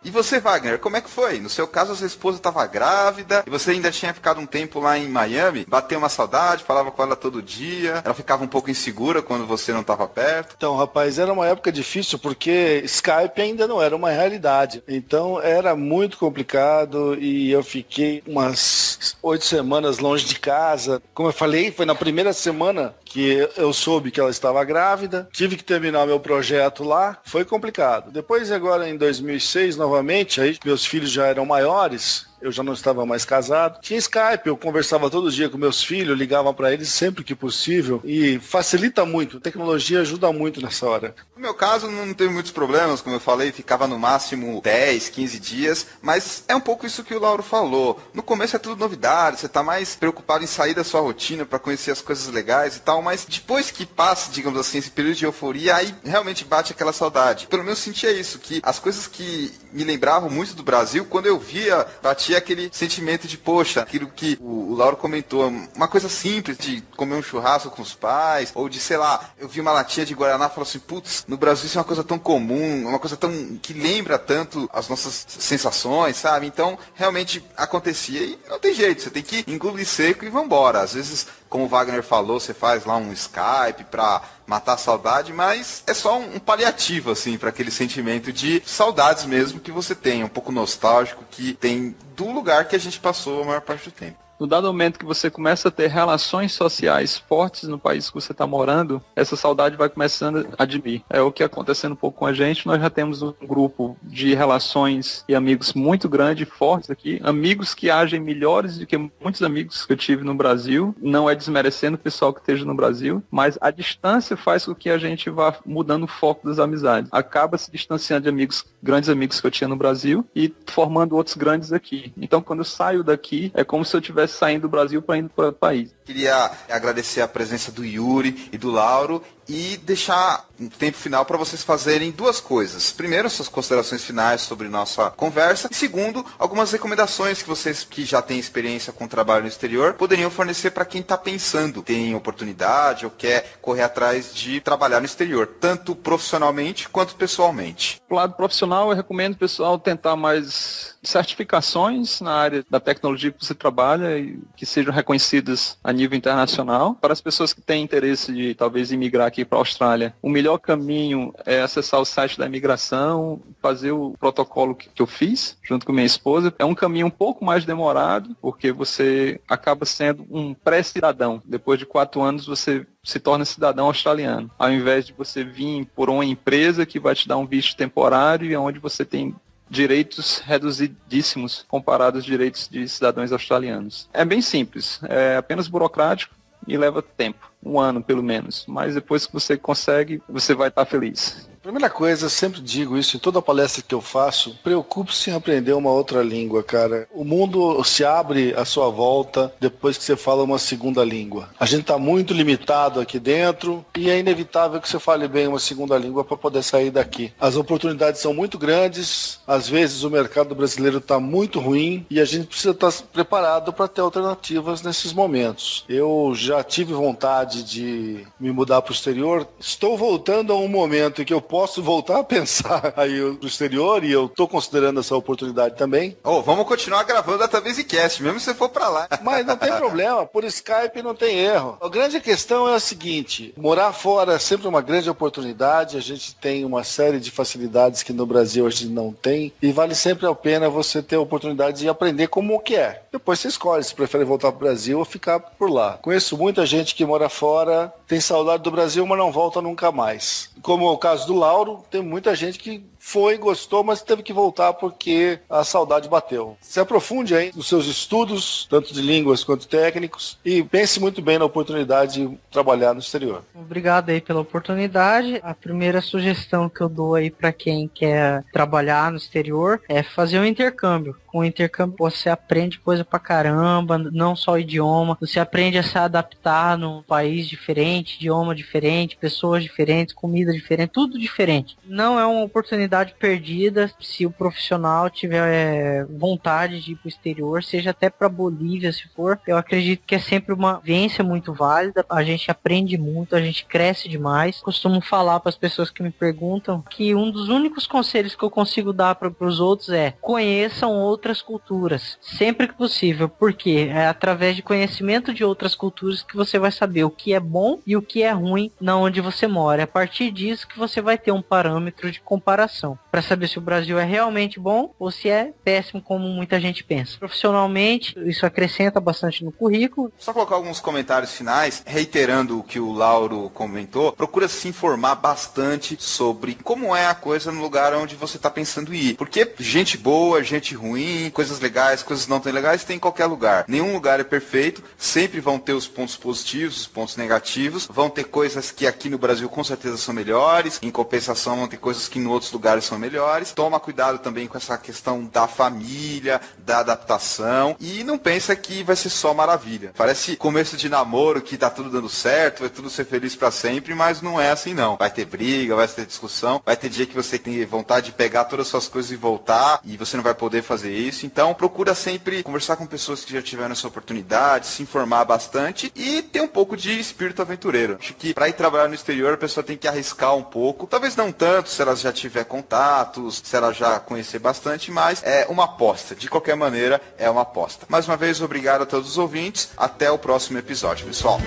E você, Wagner, como é que foi? No seu caso, a sua esposa estava grávida e você ainda tinha ficado um tempo lá em Miami, bateu uma saudade, falava com ela todo dia, ela ficava um pouco insegura quando você não estava perto? Então, rapaz, era uma época difícil porque Skype ainda não era uma realidade. Então, era muito complicado e eu fiquei umas 8 semanas longe de casa. Como eu falei, foi na primeira semana que eu soube que ela estava grávida. Tive que terminar meu projeto lá. Foi complicado. Depois, agora em 2006, novamente, aí meus filhos já eram maiores, eu já não estava mais casado. Tinha Skype, eu conversava todo dia com meus filhos, ligava para eles sempre que possível e facilita muito. A tecnologia ajuda muito nessa hora. No meu caso, não teve muitos problemas, como eu falei, ficava no máximo 10, 15 dias, mas é um pouco isso que o Lauro falou. No começo é tudo novidade, você tá mais preocupado em sair da sua rotina para conhecer as coisas legais e tal, mas depois que passa, digamos assim, esse período de euforia, aí realmente bate aquela saudade. Pelo menos eu sentia isso, que as coisas que me lembravam muito do Brasil, quando eu via, batia aquele sentimento de, poxa, aquilo que o Lauro comentou, uma coisa simples, de comer um churrasco com os pais, ou de, sei lá, eu vi uma latinha de Guaraná e falei assim, putz, no Brasil isso é uma coisa tão comum, uma coisa tão que lembra tanto as nossas sensações, sabe? Então, realmente acontecia e não tem jeito, você tem que engolir seco e vambora. Às vezes, como o Wagner falou, você faz lá um Skype pra matar a saudade, mas é só um paliativo, assim, para aquele sentimento de saudades mesmo que você tem, um pouco nostálgico, que tem do lugar que a gente passou a maior parte do tempo. No dado momento que você começa a ter relações sociais fortes no país que você está morando, essa saudade vai começando a diminuir. É o que está acontecendo um pouco com a gente. Nós já temos um grupo de relações e amigos muito grande e fortes aqui. Amigos que agem melhores do que muitos amigos que eu tive no Brasil. Não é desmerecendo o pessoal que esteja no Brasil, mas a distância faz com que a gente vá mudando o foco das amizades. Acaba se distanciando de amigos, grandes amigos que eu tinha no Brasil e formando outros grandes aqui. Então, quando eu saio daqui, é como se eu tivesse saindo do Brasil para indo para outro país. Queria agradecer a presença do Yuri e do Lauro e deixar um tempo final para vocês fazerem 2 coisas. Primeiro, suas considerações finais sobre nossa conversa. E segundo, algumas recomendações que vocês que já têm experiência com trabalho no exterior poderiam fornecer para quem está pensando, tem oportunidade ou quer correr atrás de trabalhar no exterior, tanto profissionalmente quanto pessoalmente. Do lado profissional, eu recomendo o pessoal tentar mais certificações na área da tecnologia que você trabalha e que sejam reconhecidas a nível internacional. Para as pessoas que têm interesse de talvez imigrar aqui para a Austrália, o melhor caminho é acessar o site da imigração, fazer o protocolo que eu fiz junto com minha esposa. É um caminho um pouco mais demorado, porque você acaba sendo um pré-cidadão. Depois de 4 anos você se torna cidadão australiano, ao invés de você vir por uma empresa que vai te dar um visto temporário e onde você tem direitos reduzidíssimos comparados aos direitos de cidadãos australianos. É bem simples, é apenas burocrático e leva tempo, 1 ano pelo menos, mas depois que você consegue, você vai estar feliz. Primeira coisa, eu sempre digo isso em toda palestra que eu faço, preocupe-se em aprender uma outra língua, cara. O mundo se abre à sua volta depois que você fala uma segunda língua. A gente está muito limitado aqui dentro e é inevitável que você fale bem uma segunda língua para poder sair daqui. As oportunidades são muito grandes, às vezes o mercado brasileiro está muito ruim e a gente precisa estar preparado para ter alternativas nesses momentos. Eu já tive vontade de me mudar para o exterior. Estou voltando a um momento em que eu posso voltar a pensar aí pro exterior e eu estou considerando essa oportunidade também. Vamos continuar gravando a TabaseCast, mesmo se você for para lá. Mas não tem problema, por Skype não tem erro. A grande questão é a seguinte, morar fora é sempre uma grande oportunidade, a gente tem uma série de facilidades que no Brasil a gente não tem e vale sempre a pena você ter a oportunidade de aprender como que é. Depois você escolhe se prefere voltar para o Brasil ou ficar por lá. Conheço muita gente que mora fora, tem saudade do Brasil, mas não volta nunca mais. Como é o caso do Lauro, tem muita gente que foi, gostou, mas teve que voltar porque a saudade bateu. Se aprofunde aí nos seus estudos, tanto de línguas quanto técnicos, e pense muito bem na oportunidade de trabalhar no exterior. Obrigado aí pela oportunidade. A primeira sugestão que eu dou aí para quem quer trabalhar no exterior é fazer um intercâmbio. Com o intercâmbio você aprende coisa pra caramba, não só o idioma, você aprende a se adaptar num país diferente, idioma diferente, pessoas diferentes, comida diferente, tudo diferente. Não é uma oportunidade perdida se o profissional tiver vontade de ir pro exterior, seja até pra Bolívia se for. Eu acredito que é sempre uma vivência muito válida, a gente aprende muito, a gente cresce demais. Costumo falar para as pessoas que me perguntam que um dos únicos conselhos que eu consigo dar para os outros é: conheçam outras culturas, sempre que possível, porque é através de conhecimento de outras culturas que você vai saber o que é bom e o que é ruim na onde você mora. É a partir disso que você vai ter um parâmetro de comparação para saber se o Brasil é realmente bom ou se é péssimo, como muita gente pensa. Profissionalmente, isso acrescenta bastante no currículo. Só colocar alguns comentários finais, reiterando o que o Lauro comentou. Procura se informar bastante sobre como é a coisa no lugar onde você está pensando em ir. Porque gente boa, gente ruim, coisas legais, coisas não tão legais, tem em qualquer lugar. Nenhum lugar é perfeito, sempre vão ter os pontos positivos, os pontos negativos, vão ter coisas que aqui no Brasil com certeza são melhores, em compensação vão ter coisas que em outros lugares são melhores. Toma cuidado também com essa questão da família, da adaptação, e não pensa que vai ser só maravilha. Parece começo de namoro que tá tudo dando certo, vai tudo ser feliz pra sempre, mas não é assim não. Vai ter briga, vai ter discussão, vai ter dia que você tem vontade de pegar todas as suas coisas e voltar, e você não vai poder fazer isso. Então procura sempre conversar com pessoas que já tiveram essa oportunidade, se informar bastante e ter um pouco de espírito aventureiro. Acho que para ir trabalhar no exterior a pessoa tem que arriscar um pouco, talvez não tanto se ela já tiver contatos, se ela já conhecer bastante, mas é uma aposta. De qualquer maneira, é uma aposta. Mais uma vez, obrigado a todos os ouvintes. Até o próximo episódio, pessoal.